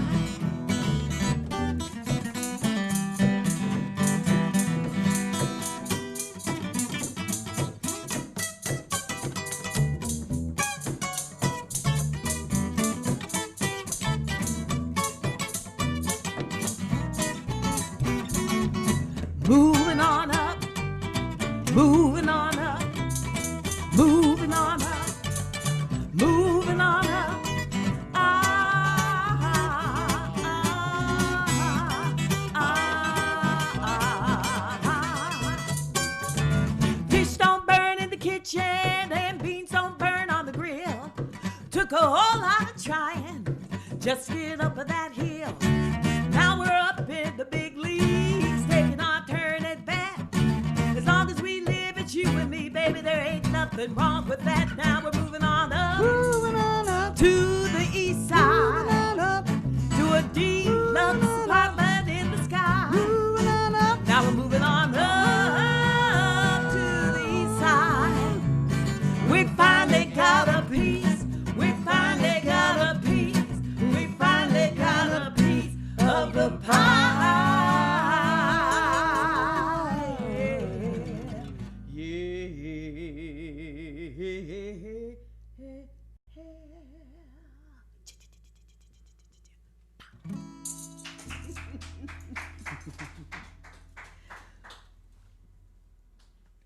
Moving on up, moving on up, moving on up, moving on up. Fish don't burn in the kitchen and beans don't burn on the grill. Took a whole lot of trying just to get up that hill. Now we're up in the big leagues, taking our turn at bat. As long as we live, it's you and me, baby. There ain't nothing wrong with that. Now we're moving on up to the east side, to a deluxe apartment in the sky. Now we're moving on up to the east side. We finally got a piece. We finally got a piece. We finally got a piece of the pie.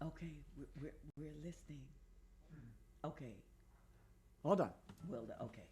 Okay, we're listening. Okay. Hold on. Well, okay.